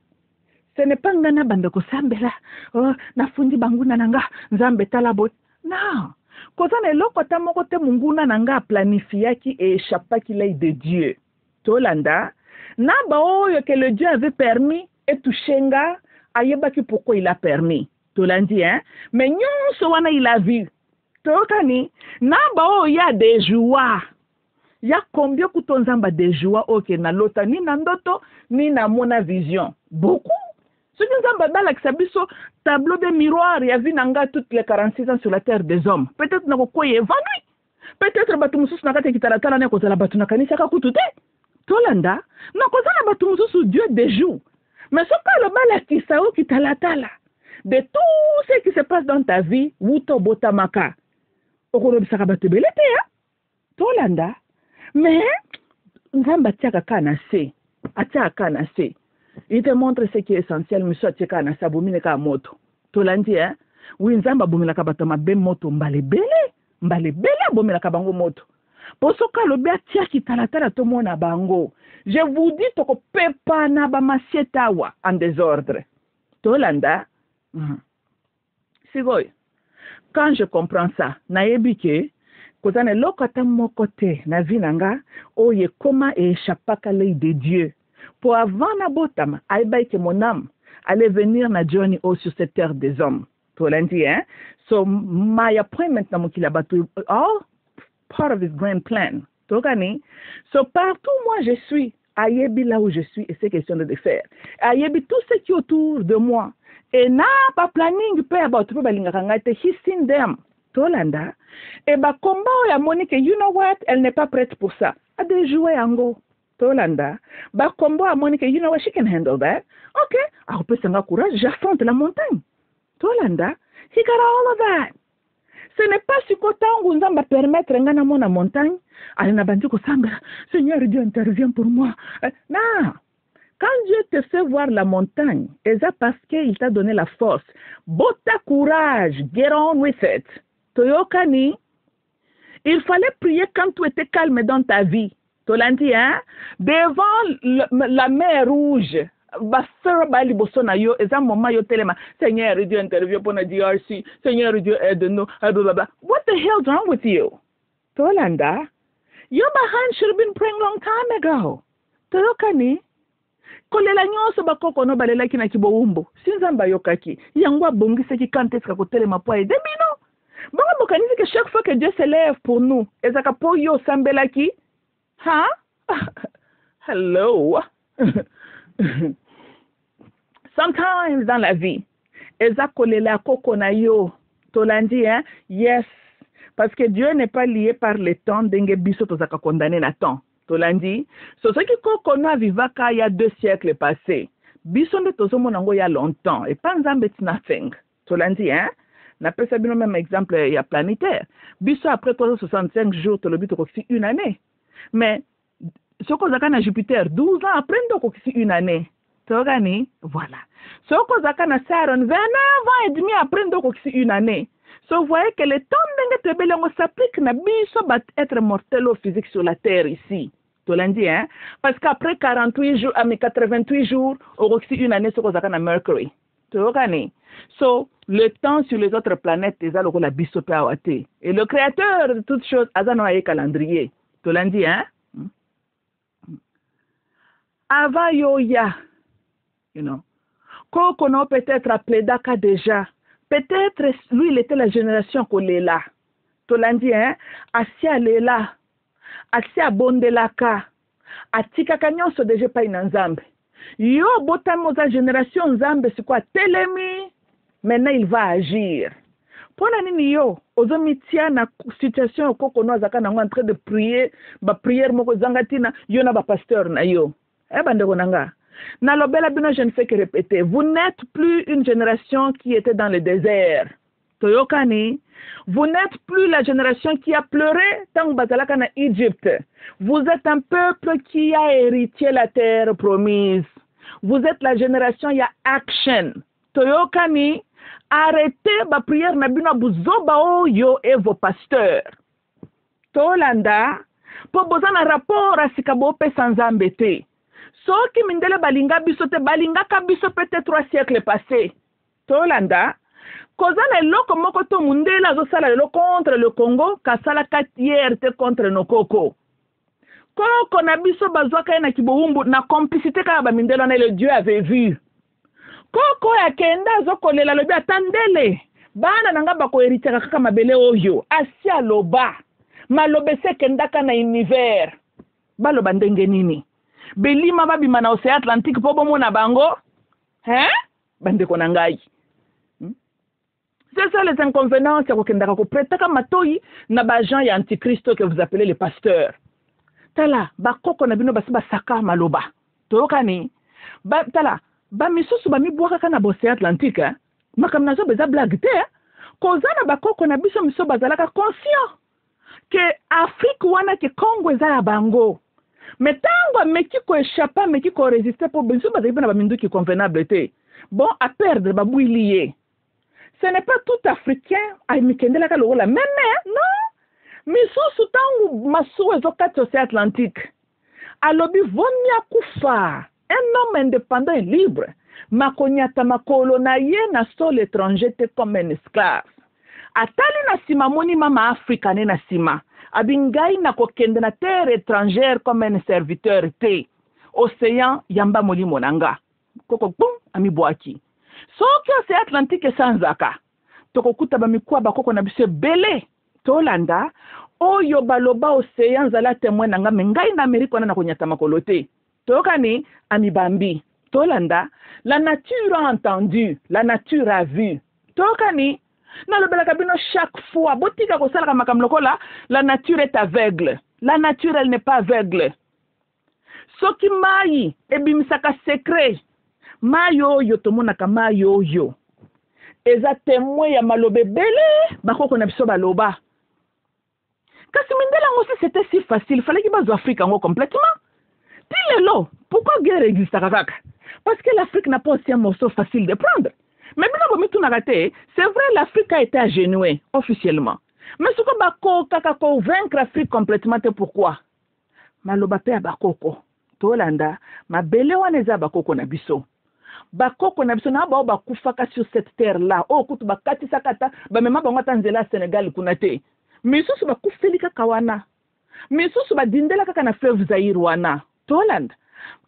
Speaker 1: ce n'est pas ngana bandeko sambela oh nafundi banguna nanga nzambe talabot non kozana eloko ta moko te munguna nanga planifiaki et échappaki l'œil de Dieu tolanda na ba oyo que le Dieu avait permis et touchenga ayebaki pourquoi il a permis tolandi hein mais nyonso wana il a vu tokani na ba oyo ya des joies ya combien kutonzamba des joies ok na lota ni na ndoto ni na mona vision beaucoup ce que nzamba bala kisabiso tableau de miroir ya vi nanga toutes les 46 ans sur la terre des hommes peut-être na ko évanoui peut-être batu mususu na kati kitalatala ne kozala batu na kanisa ka kutute tolanda na kozala batu mususu Dieu déjoue mais ce que le bala kisao kitalatala de tout ce qui se passe dans ta vie wuto botamaka okorobisaka batu belete ya tolanda mais nzamba tiaka kana se atiaka kana se il te montre ce qui est essentiel monsieur atiaka na sabumine ka moto tolandi hein oui nzamba bomela ka batama be moto mbale bele bomela ka bango moto posoka lobi atiaki talatala to mona bango je vous dis toko pepa na ba masietawa en désordre tolanda sigoy quand je comprends ça nayebi ke kozana lokata moko te na vinanga oye koma échappaka l'œil de Dieu pour avant na botama aibai que mon âme allait venir na journey sur cette terre des hommes tolandi hein so my appointment na mokila batu all part of his grand plan tokani so partout moi je suis ayebi là où je suis et c'est question de faire ayebi tout ce qui est autour de moi et na pas planning pe about pe balinga ngate he seen them tolanda et ba komba ya Monique you know what elle n'est pas prête pour ça a de jouer ango tolanda ba kombo ya Monique you know what she can handle that okay a peut sanga courage j'affronte la montagne tolanda he got all of that ce n'est pas si kotangu nzamba permettre ngana mona montagne alina bantu ko sanga Seigneur Dieu intervient pour moi non quand Dieu te fait voir la montagne c'est parce qu'il t'a donné la force bota courage get on with it toyokani il fallait prier quand tu étais calme dans ta vie tolandi hein devant la mer rouge basera bali bosona yo eza moment yo telema Seigneur Dieu intervient pour na DRC Seigneur Dieu aide-nous blah. What the hell's wrong with you tolanda your hand should have been praying long time ago toyokani kolela nyonso bakoko no balela kina kiboumbo sinzamba yokaki yango bongise ki kanteska ko telema po aider bino bongo bokanisi que chaque fois que Dieu se lève pour nous ezaka po yo sambelaki ha hello sometimes dans la vie ezakolela koko na yo tolandi hein yes parce que Dieu n'est pas lié par le temps denge biso tozaka condamné na temps tolandi so ce qui koko na vivaka il y a 2 siècles passés biso nde tozomona ngo ya longtemps et pas nzambe it's nothing tolandi hein na pesa bino même exemple il y a planétaire biso après 365 jours tolobi to ko fi une année mais soko zaka na Jupiter 12 ans après ndo ko fi une année togani voilà soko zaka na Saturne 29 ans et demi après ndo ko fi une année. So vous voyez que le temps de Belengo s'applique na biso bat être mortel au physique sur la terre ici. Tu l'as dit, hein? Parce qu'après 48 jours, à mes 88 jours, on reçu une année sur la Mercury. Tu vois, so le temps sur les autres planètes, c'est ça la biso pe awate. Et le créateur de toutes choses, azano aye calendrier. Tu l'as dit, hein? Avant yoya, you know. Koko no peut-être appelé Daka déjà. Peut-être, lui, il était la génération qu'on est là. Tolandi, hein? Asia lela. Asia bondelaka. Atika kanyon so deje pa inanzambe. Yo botamo za génération nzambe c'est quoi? Telemi. Maintenant, il va agir. Pona nini yo? Ozomitia na situation koko no zaka na en train de prier. Ba prière moko zangatina. Yo na ba pasteur na yo. Bandeko nanga. Nalobela bino, je ne fais que répéter. Vous n'êtes plus une génération qui était dans le désert. Toyokani, vous n'êtes plus la génération qui a pleuré tant que en Égypte. Vous êtes un peuple qui a hérité la terre promise. Vous êtes la génération, il y a action. Toyokani, arrêtez ma prière nabina buzoba yo et vos pasteurs. Tolanda, pour besoin un rapport à Sikabope sans embêter. So qui mindele balinga bisote balinga kabiso peut-être 3 siècles passés. Tolanda, kozana loko moko to mundela zo sala lo contre le Congo, kasala katierté contre nos koko. Koko na biso bazwaka na kiboumbu na complicité ka ba mindela na le Dieu avait vu. Koko ya kenda zo kolela lobi atandele. Bana nanga bako hériter kaka mabele oyo, asia loba. Malobe se kenda kana univers. Baloba ndenge nini? Belima babima na Océan Atlantique po bomo na bango? Hein? Bande ko nangai. C'est ça les inconvénients, c'est kokendaka ko pretaka matoi na ba gens ya antichristo que vous appelez les pasteurs. Tala, ba koko na bino basi basaka maloba. Tokani? Ba tala, ba misusu ba mibwaka kana ba Océan Atlantique, hein? Makamna zo beza blague te. Kozana ba koko na biso miso bazalaka conscient que Afrique wana ke Congo eza ya bango. Mais tango meki ko échapper, meki ko résister pour biso bazali na ba mindu ki convenable te. Bon, à perdre ba bouilier. Ce n'est pas tout africain à mikendela ka lola même non. Misusu tango masu ezo kati Océan Atlantique. Alobi vonia kufa. Un homme indépendant et libre. Makonyata makolo na ye na sol étranger te comme un esclave. Atali na sima moni mama africaine na sima. Abingai na kokende na terre étrangère comme un serviteur te. Océan yamba moli monanga. Koko boum ami boaki. Soki Océan Atlantique sanzaka. Toko kuta ba mikwa ba koko na biso belé. Tolanda oyo baloba Océan zala témoin nanga mengai na Amérique na konyata makolo te. Tokani ami bambi. Tolanda la nature a entendu, la nature a vu. Tokani na le belakabino chaque fois botika ko sala makamlo kola, la nature est aveugle. La nature elle n'est pas aveugle. Soki mai ebimisaka secret. Mayo yo tomona ka mayo yo. Eza témoin ya malobe belé bakoko na biso baloba. Kasi mindela ngosi c'était si facile, fallait qu'il bazo Afrique ngo complètement. Tilelo, pourquoi guerre existe kaka? Parce que l'Afrique n'a pas aussi un morceau facile de prendre. Mais c'est vrai, l'Afrique a été agenouée officiellement. Mais ce que bako kakako vaincre l'Afrique complètement, c'est pourquoi? Maloba pe bakoko. Tolanda, ma bele waneza bakoko na biso. Bakoko na biso na ba bakufaka sur cette terre là. Oh kutu bakati sakata, ba mema bango tanzela Sénégal kunate. Misusu bakufelika kawana. Misusu badindela kaka na fleuve Zaïre wana. Tolanda.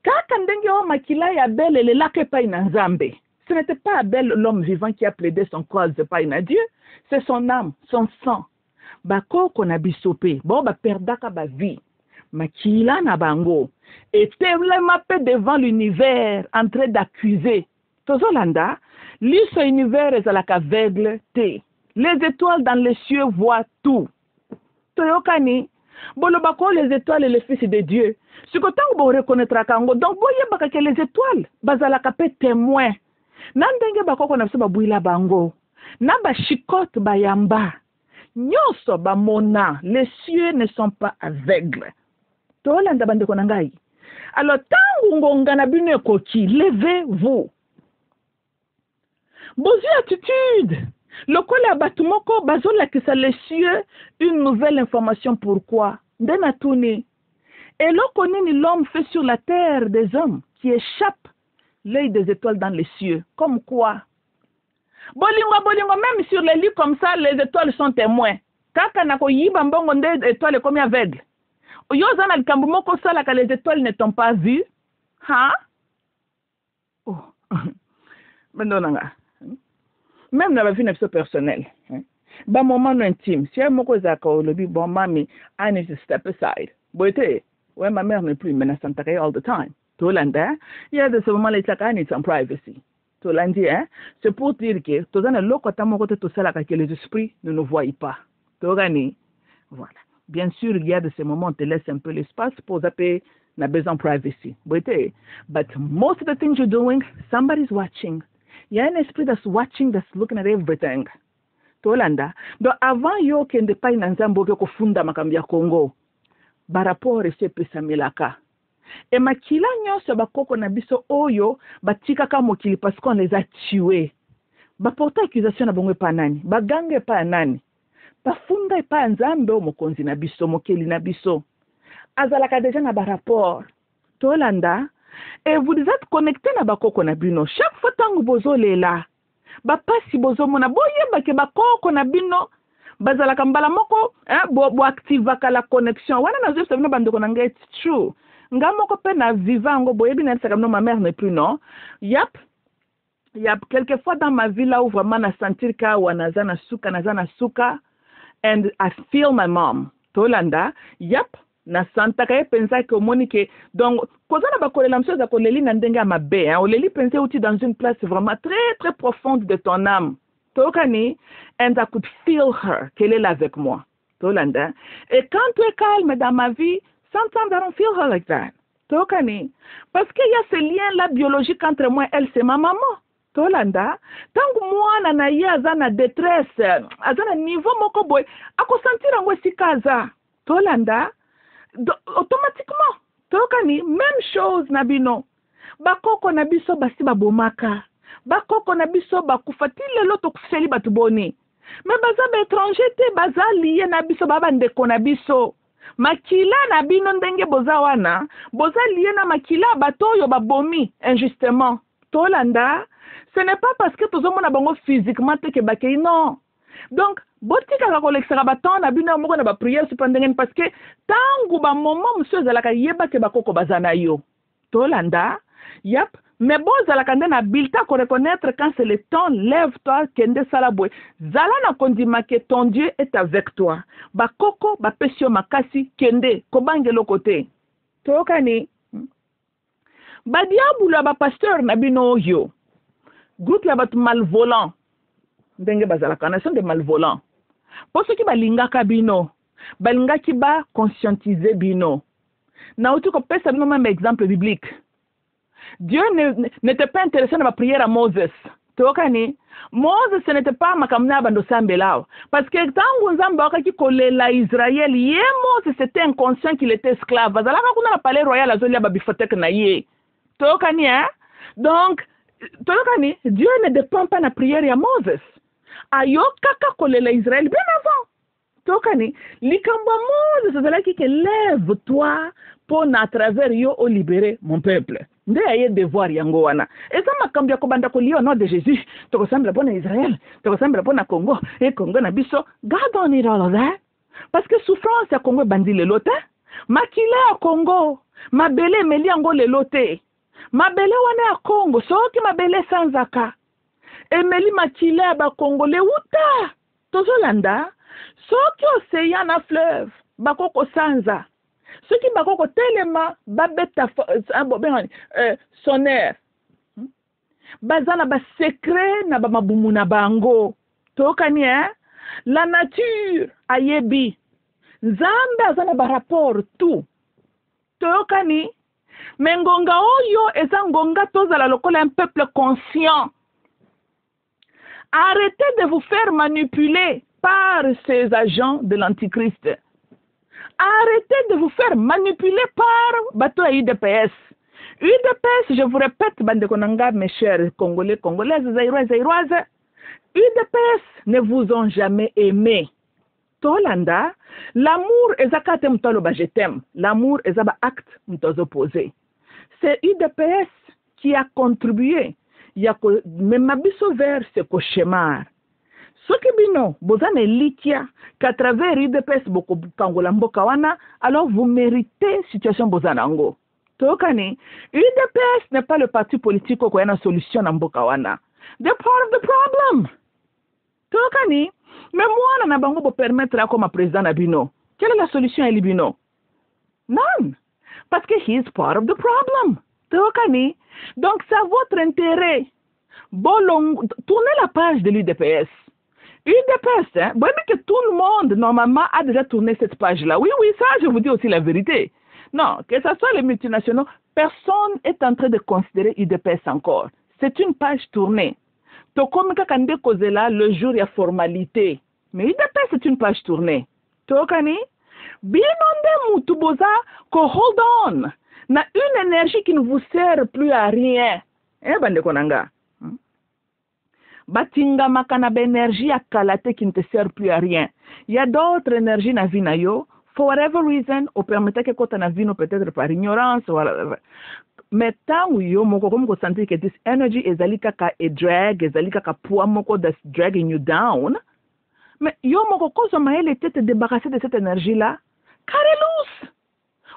Speaker 1: Kaka ndenge wa makila ya Abel le lake pa ina Nzambe. Ce n'était pas Abel l'homme vivant qui a plaidé son cause pas ina Dieu, c'est son âme, son sang. Bakoko na bisope, bo ba perdaka ba vie. Makila na bango était vraiment devant l'univers en train d'accuser. Tozolanda, l'île univers est à la aveugle te. Les étoiles dans les cieux voient tout. Toyokani, bolobako les étoiles et les fils de Dieu. Ce que tant que vous reconnaîtra kango, donc voyez baka que les étoiles, bazalaka pe témoin. Nandenge bakoko na biso babuila bango. Na ba chikote bayamba. Nyoso ba mona, les cieux ne sont pas aveugles. Tolanda bande konangai. Alors tangu ngonga na bino koki, levez-vous. Bozi attitude. Lokola batumoko bazola que ça les cieux une nouvelle information pourquoi. Denatuni. Et l'okonini l'homme fait sur la terre des hommes qui échappent l'œil des étoiles dans les cieux. Comme quoi? Bolingo, même sur les lits comme ça, les étoiles sont témoins. Kaka nako yiba mbongo nde étoiles comme aveugle. Oyozana likambumoko sala ka les étoiles ne t'ont pas vu. Hein? Oh. Bendonanga. Même dans la vie personnelle. Ba moment intime. Si elle moko zaka lobi bon mami, I need to step aside. Boite, ouais ma mère n'est plus menaçante all the time. Tolanda, il y a de ce moment là I need some privacy. Tolandi, hein, c'est pour dire que tozana loko tamoko te tosala que les esprits ne nous voient pas. Togani, voilà. Bien sûr, il y a de ces moments où on te laisse un peu l'espace pour zapper na besoin privacy. But most of the things you're doing, somebody's watching. Il y a un esprit that's watching, that's looking at everything. tolanda donc avant yo kende pai na nzambe oke kofunda makambo ya Congo baraport esi epesamelaka e makila nyonso bakoko na biso oyo batikaka mokili parce qu'on les a tués baporta accusation na bango epa nani baganga epa nani bafunda epa nzambe mokonzi na biso mokeli na biso azalaka deja na barapport tolanda et vous êtes connecté na bakoko na bino chaque fois tango bozolela bapasi bozomona boyeba ke bakoko na bino bazalaka mbala moko bo activaka la connexion wana nazobisa bino bandeko na ngai it's true nga moko pe na vivango boyebi na saka ma mère n'est plus non yep quelquefois dans ma vie là où vraiment na sentir ka wanazana suka and I feel my mom tolanda yep na santa ka pensa que monique donc kozana bakolela mso za koleli na ndenge ya mabe oleli penser uti dans une place vraiment très très profonde de ton âme tokani and I could feel her qu'elle est là avec moi tolanda et quand tu es calme dans ma vie sometimes I don't feel her like that tokani parce qu'il y a ce lien là biologique entre moi et elle c'est ma maman tolanda tangu mwana na ye azana détresse azana niveau moko boy akosentir ngo sikaza tolanda automatiquement tokani même chose na bino bakoko na biso basi babomaka bakoko na biso bakufatile loto kufeli batuboni mais baza ba étranger te baza lié na biso baba ndeko na biso makila na bino ndenge boza wana boza lié na makila batoyo babomi injustement tolanda ce n'est pas parce que tozomona bango physiquement te ke bakei non donc botika ko lexera baton na bino moko na ba prière supendenge parce que tangu ba moment monsieur zalaka yeba ke bakoko bazana yo tolanda yep mais bon zalaka ndena bilta ko reconnaître quand c'est le temps lève-toi kende salabwe zala na kondima ke ton Dieu est avec toi bakoko ba pesio makasi kende ko bangelo côté tokani ba diabulu ba pasteur na bino yo groupe ya bat malvolant ndenge bazalaka na sont des malvolants pour ceux qui balingaka bino balingaki ba conscientiser bino na utu ko pesa bino même exemple biblique Dieu n'était pas intéressé dans la prière à Moses tokani Moses ce n'était pas makamna bando sambelao parce que tangu nzamba wakaki kolela Israël ye Moses c'était inconscient qu'il était esclave bazalaka kuna na palais royal azolia babifotek na ye tokani donc tokani Dieu ne dépend pas na prière ya Moses ayokaka kolela Israël bien avant tokani likambo Moses azalaki ke lève-toi pour à travers yo au libérer mon peuple nde aye devoir yango wana eza makambo ya kobanda kolio nom de Jésus tokosambela pona Israël tokosambela pona Congo et Congo na biso God on it all of that parce que souffrance ya Congo bandi lelo te makila ya Congo mabele meli yango lelo te mabele wana ya Congo soki mabele sanzaka emeli makila ba Congolais uta tozolanda soki océan na fleuve bakoko sanza soki bakoko telema babeta sonnaire bazana ba secret na ba mabumu na bango tokani la nature ayebi nzambe azana ba rapport tout tokani mengonga oyo eza ngonga tozala lokola un peuple conscient. Arrêtez de vous faire manipuler par ces agents de l'Antichrist. Arrêtez de vous faire manipuler par bateau UDPS. UDPS, je vous répète, bande konanga, mes chers Congolais, Congolaises, Zaïroises, UDPS ne vous ont jamais aimé. Tolanda, l'amour est zakate mtaloba je t'aime. L'amour est zaba acte mtozo posé. C'est UDPS qui a contribué. Même biso vers ce cauchemar. Ce qui bino, bozane likia, qu'à travers UDPS boko kangola mboka wana, alors vous méritez situation bozanango. Tokani, UDPS n'est pas le parti politique qui a une solution na mboka wana. They're part of the problem. Tokani, mais moi na bango bo permettre à comme président na bino. Quelle est la solution à Libino? None. Parce que he is part of the problem. Tokani. Donc, c'est à votre intérêt. Tournez la page de l'UDPS. UDPS, vous voyez que tout le monde, normalement, a déjà tourné cette page-là. Oui, ça, je vous dis aussi la vérité. Non, que ce soit les multinationaux, personne n'est en train de considérer UDPS encore. C'est une page tournée. to comme kaka nde kozela le jour ya formalité mais UDPS c'est une page tournée tokani bino nde mutu boza ko hold on na une énergie qui ne vous sert plus à rien bandeko nanga batinga makana énergie ya kalate qui ne te sert plus à rien il y a d'autres énergies na vie na yo for whatever reason o permettre que kota na vie no peut-être par ignorance wala mais tant yo moko comme ko sentir que this energy ezali kaka a drag ezali kaka poids moko that's dragging you down mais yo moko kozo maele te débarrasser de cette énergie là carelous.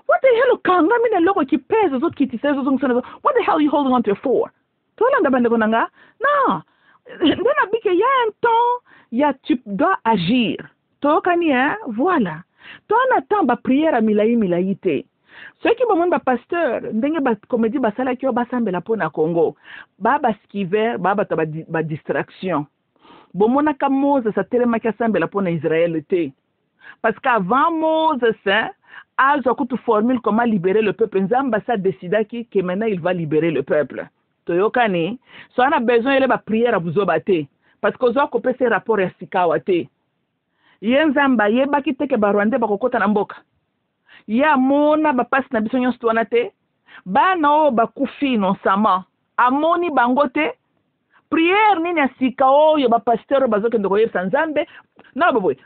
Speaker 1: What the hell kanga mina loko qui pèse aux autres qui te sert aux autres what the hell you holding on to it for toi là bandeko nanga non ndana bike y a un temps tu dois agir tokani voilà toi on attend ba prière à milai te ceux qui bomon ba pasteur ndenge ba comédie ba sala ki ba sambela pona Congo ba skiver ba ba distraction bomona ka Moses sa telema ki sambela pona Israël te parce qu'avant Moses azo kutu formule comment libérer le peuple nzamba sa décida que maintenant il va libérer le peuple toyokani so on a besoin de ba prière à vous obate parce que zo ko pese rapport ya sikawa te yenzamba yebaki te ke barwande bakokota na mboka ya mona ba passe na biso nyonso twana te bana o bakufi non sama amoni bango te prière nini ya sika oyo ba pasteur bazokende koyebisa nzambe na boboy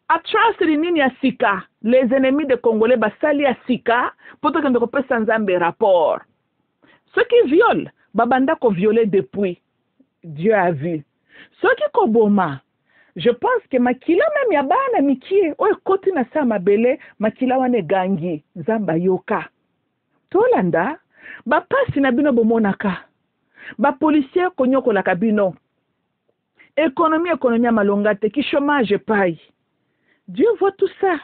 Speaker 1: atrocity nini ya sika les ennemis de Congolais basali ya sika poto kende kopesa nzambe rapport ceux qui violent babanda ko violer depuis Dieu a vu ceux qui koboma je pense que makila même ya bana mikie oyo koti na sa mabele makila wane gangi nzamba yoka tolanda ba pasi na bino bomonaka ba policier konyokola kabino économie malonga te ki chômage paye Dieu voit tout ça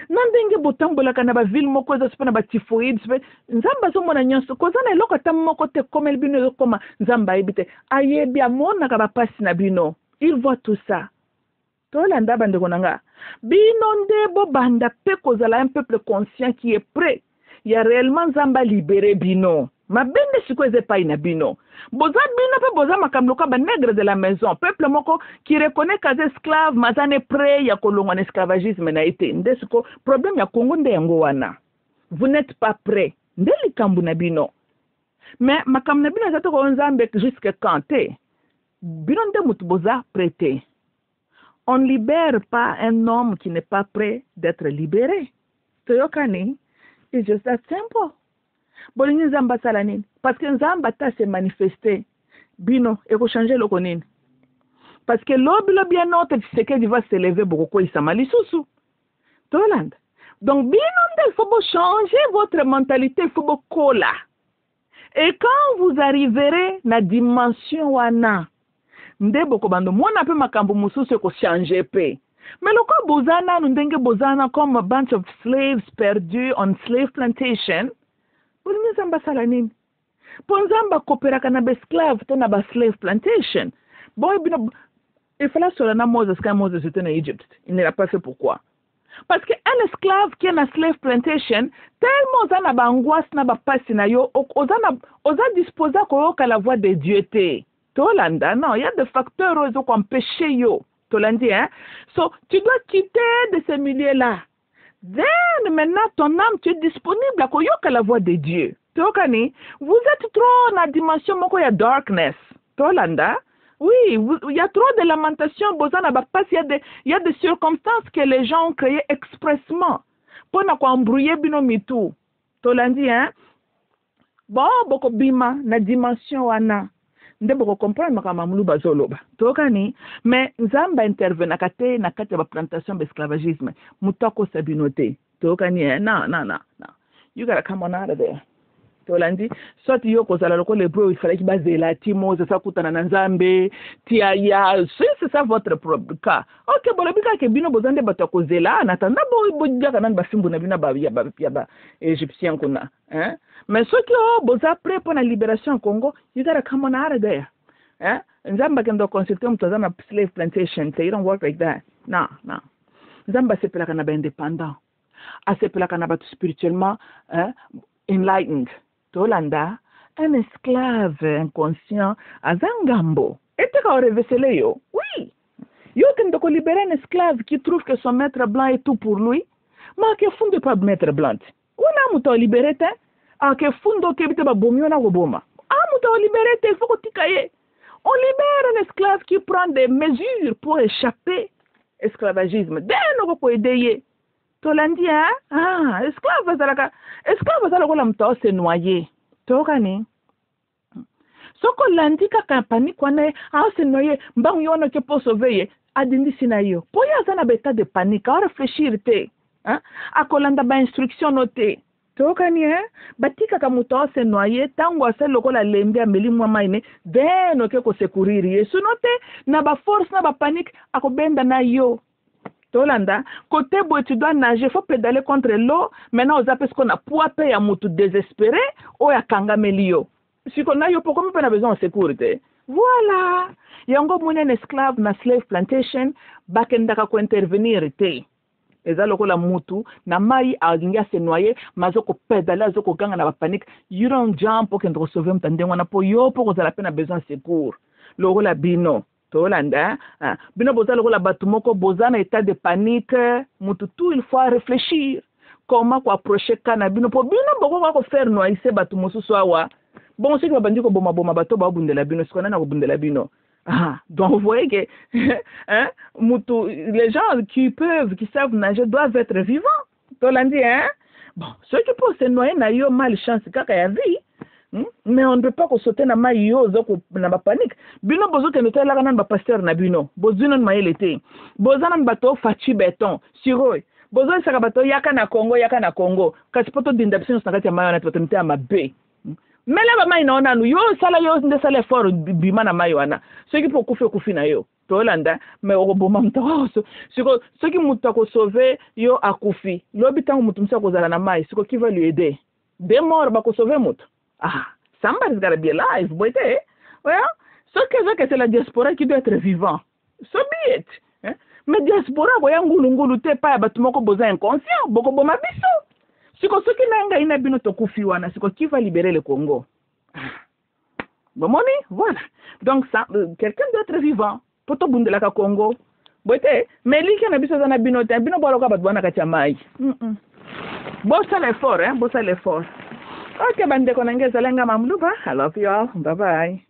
Speaker 1: nandenge botambola kana ba ville moko za sipana ba typhoïde nzamba zo mona nyonso kozana eloko tam moko te komel bino yo koma nzamba ebite ayebi amona ka ba pasi na bino il voit tout ça tolanda bandeko nanga bino nde bo banda pe kozala un peuple conscient qui est prêt il y a réellement nzamba libérer bino mabende siko eze pai na bino boza bino pe boza makamloka ba nègre de la maison peuple moko qui reconnaît qu'az esclave mazane prêt ya kolongwa na esclavagisme na été nde siko problème ya Congo nde yango wana vous n'êtes pas prêt nde likambu na bino mais makambo na bino zato ko nzambe jusque quand te bino nde mutu boza prêté on ne libère pas un homme qui n'est pas prêt d'être libéré toyokani it's just that simple bolini nzamba sala nini parce que nzamba ta se manifester bino eko changer loko nini parce que lobi ya note Tshisekedi va se lever boko isama lisusu tolanda donc bino nde il faut changer votre mentalité il faut kola et quand vous arriverez na dimension wana nde boko bando mona pe makambo mususu eko changer pe mais loko bozana ndenge bozana comme a bunch of slaves perdus on slave plantation bolimi nzamba sala nini po nzamba koperaka na esclave to na slave plantation boy bino il fallait cela na Moses quand Moses était en Égypte il ne l'a pas fait pourquoi parce que un esclave qui est na slave plantation tellement zana ba angoisse na ba pasi na yo oza disposé ko la voix de Dieu te tolanda non il y a des facteurs qui empêcher yo tolandi hein so tu dois quitter de ce milieu là. Then, maintenant, ton âme, tu es disponible à la voix de Dieu. Tokani, vous êtes trop dans la dimension moko ya darkness. Tolanda, oui, il y a trop de lamentations. Il y a des circonstances que les gens ont créées expressement pour embrouiller bino mitu. Tolandi, hein? Bon, boko bima na dimension wana. Nde boko comprendre makama muluba zoloba tokani mais nzamba intervena kate na kate ba plantation d'esclavagisme mutako sabinote tokani na you gotta come on out of there tolandi soit yo kozala loko le bro il fallait ki bazela timo ça kutana na nzambe tia ya c'est ça votre cas OK bolobika ke bino bozande batako zela na tanda bo diaka nan basimbu na bina ba égyptien kuna hein mais ceux qui ont besoin prêt pour la libération au Congo, you gotta come on out of there. Hein? Nzamba kendo consulter mtazama slave plantation, say you don't work like that. No. Nzamba se pelaka na ba indépendant. A se pelaka na ba spirituellement enlightened. Tolanda, un esclave inconscient azangambo. Et tu as révélé yo. Oui. Yo tente de libérer un esclave qui trouve que son maître blanc est tout pour lui. Mais que fond de pas maître blanc. On a muto libéré te. Ah que fond de que bite ba bomio na goboma. Ah muto libéré te, il faut que tu caille. On libère un esclave qui prend des mesures pour échapper esclavagisme. Dès pour aider. Tolandi hein? Ah, esclave zalaka la mto se noyer. Tokani. Soko landi ka kampani kwane a se noyer mbang yono ke po sauver adindi sinayo. Poya zana beta de panique, à réfléchir te. Hein? A kolanda ba instruction noté. Tokani hein? Batika ka muto se noyer tango ase lokola lembi ameli mwa maine deno ke ko secourir yesu noté na ba force na ba panique akobenda na yo. Tolanda, côté boy tu dois nager, faut pédaler contre l'eau. Maintenant, on appelle ce qu'on a poipé ya mutu désespéré ou ya kanga melio. Si qu'on a yo, pourquoi on a besoin de sécurité? Voilà. Yango mounen esclave na slave plantation, bakendaka ko intervenir te. Eza loko la mutu, na mai aginga se noyer, mazoko pédaler, azoko ganga na ba panique. You don't jump pour qu'on sauver mtande wana po yo pour qu'on a la peine besoin de secours. Loko la bino. Tolanda, bino boza la batumoko boza na état de panique, mutu tout il faut réfléchir comment ko approcher kana bino po bino boko ko faire no ise batumosu swawa. Bon c'est que bandi ko boma bato ba bundela bino sikona na ko bundela bino. Ah, donc vous voyez que hein, mutu les gens qui savent nager doivent être vivants. Tolandi hein. Bon, ceux qui peuvent se noyer na yo malchance kaka ya vie. Mais on ne peut pas sauter na mai yo zoko na ba panique. Bino bozo ke notela kana ba pasteur na bino. Bozino na maelete. Bozana bato fachi beton. Siroi. Bozo saka bato yaka na Congo. Kasi poto dinda bisino sakati ya mayo na poto mtea mabe. Mela ba mai naona nu yo sala yo nde sala fort bima na mayo ana. Ceux qui pour kufi na yo. Tolanda mais oboma mtaoso. Siko ceux qui muta ko sauver yo akufi. Lobi tangu mutu msa ko zala na mai. Siko qui va lui aider. Des morts ba ko sauver mutu. Ah, somebody's gotta be alive, boy. Well, que c'est la diaspora qui doit être vivant. So be it. Hein? Mais diaspora, voyons, ngulu te pa batumoko boza inconscient, boko boma biso. Siko soki nanga ina bino tokufi wana, siko qui va libérer le Congo. Bon moni, voilà. Donc ça, quelqu'un doit être vivant. Poto bundela ka Congo. Boy, mais li kana biso zana bino te, bino baloka batwana ka chamai. Bossa l'effort, hein, bossa l'effort. Okay, bande konangeza lenga mamluba. I love you all. Bye-bye.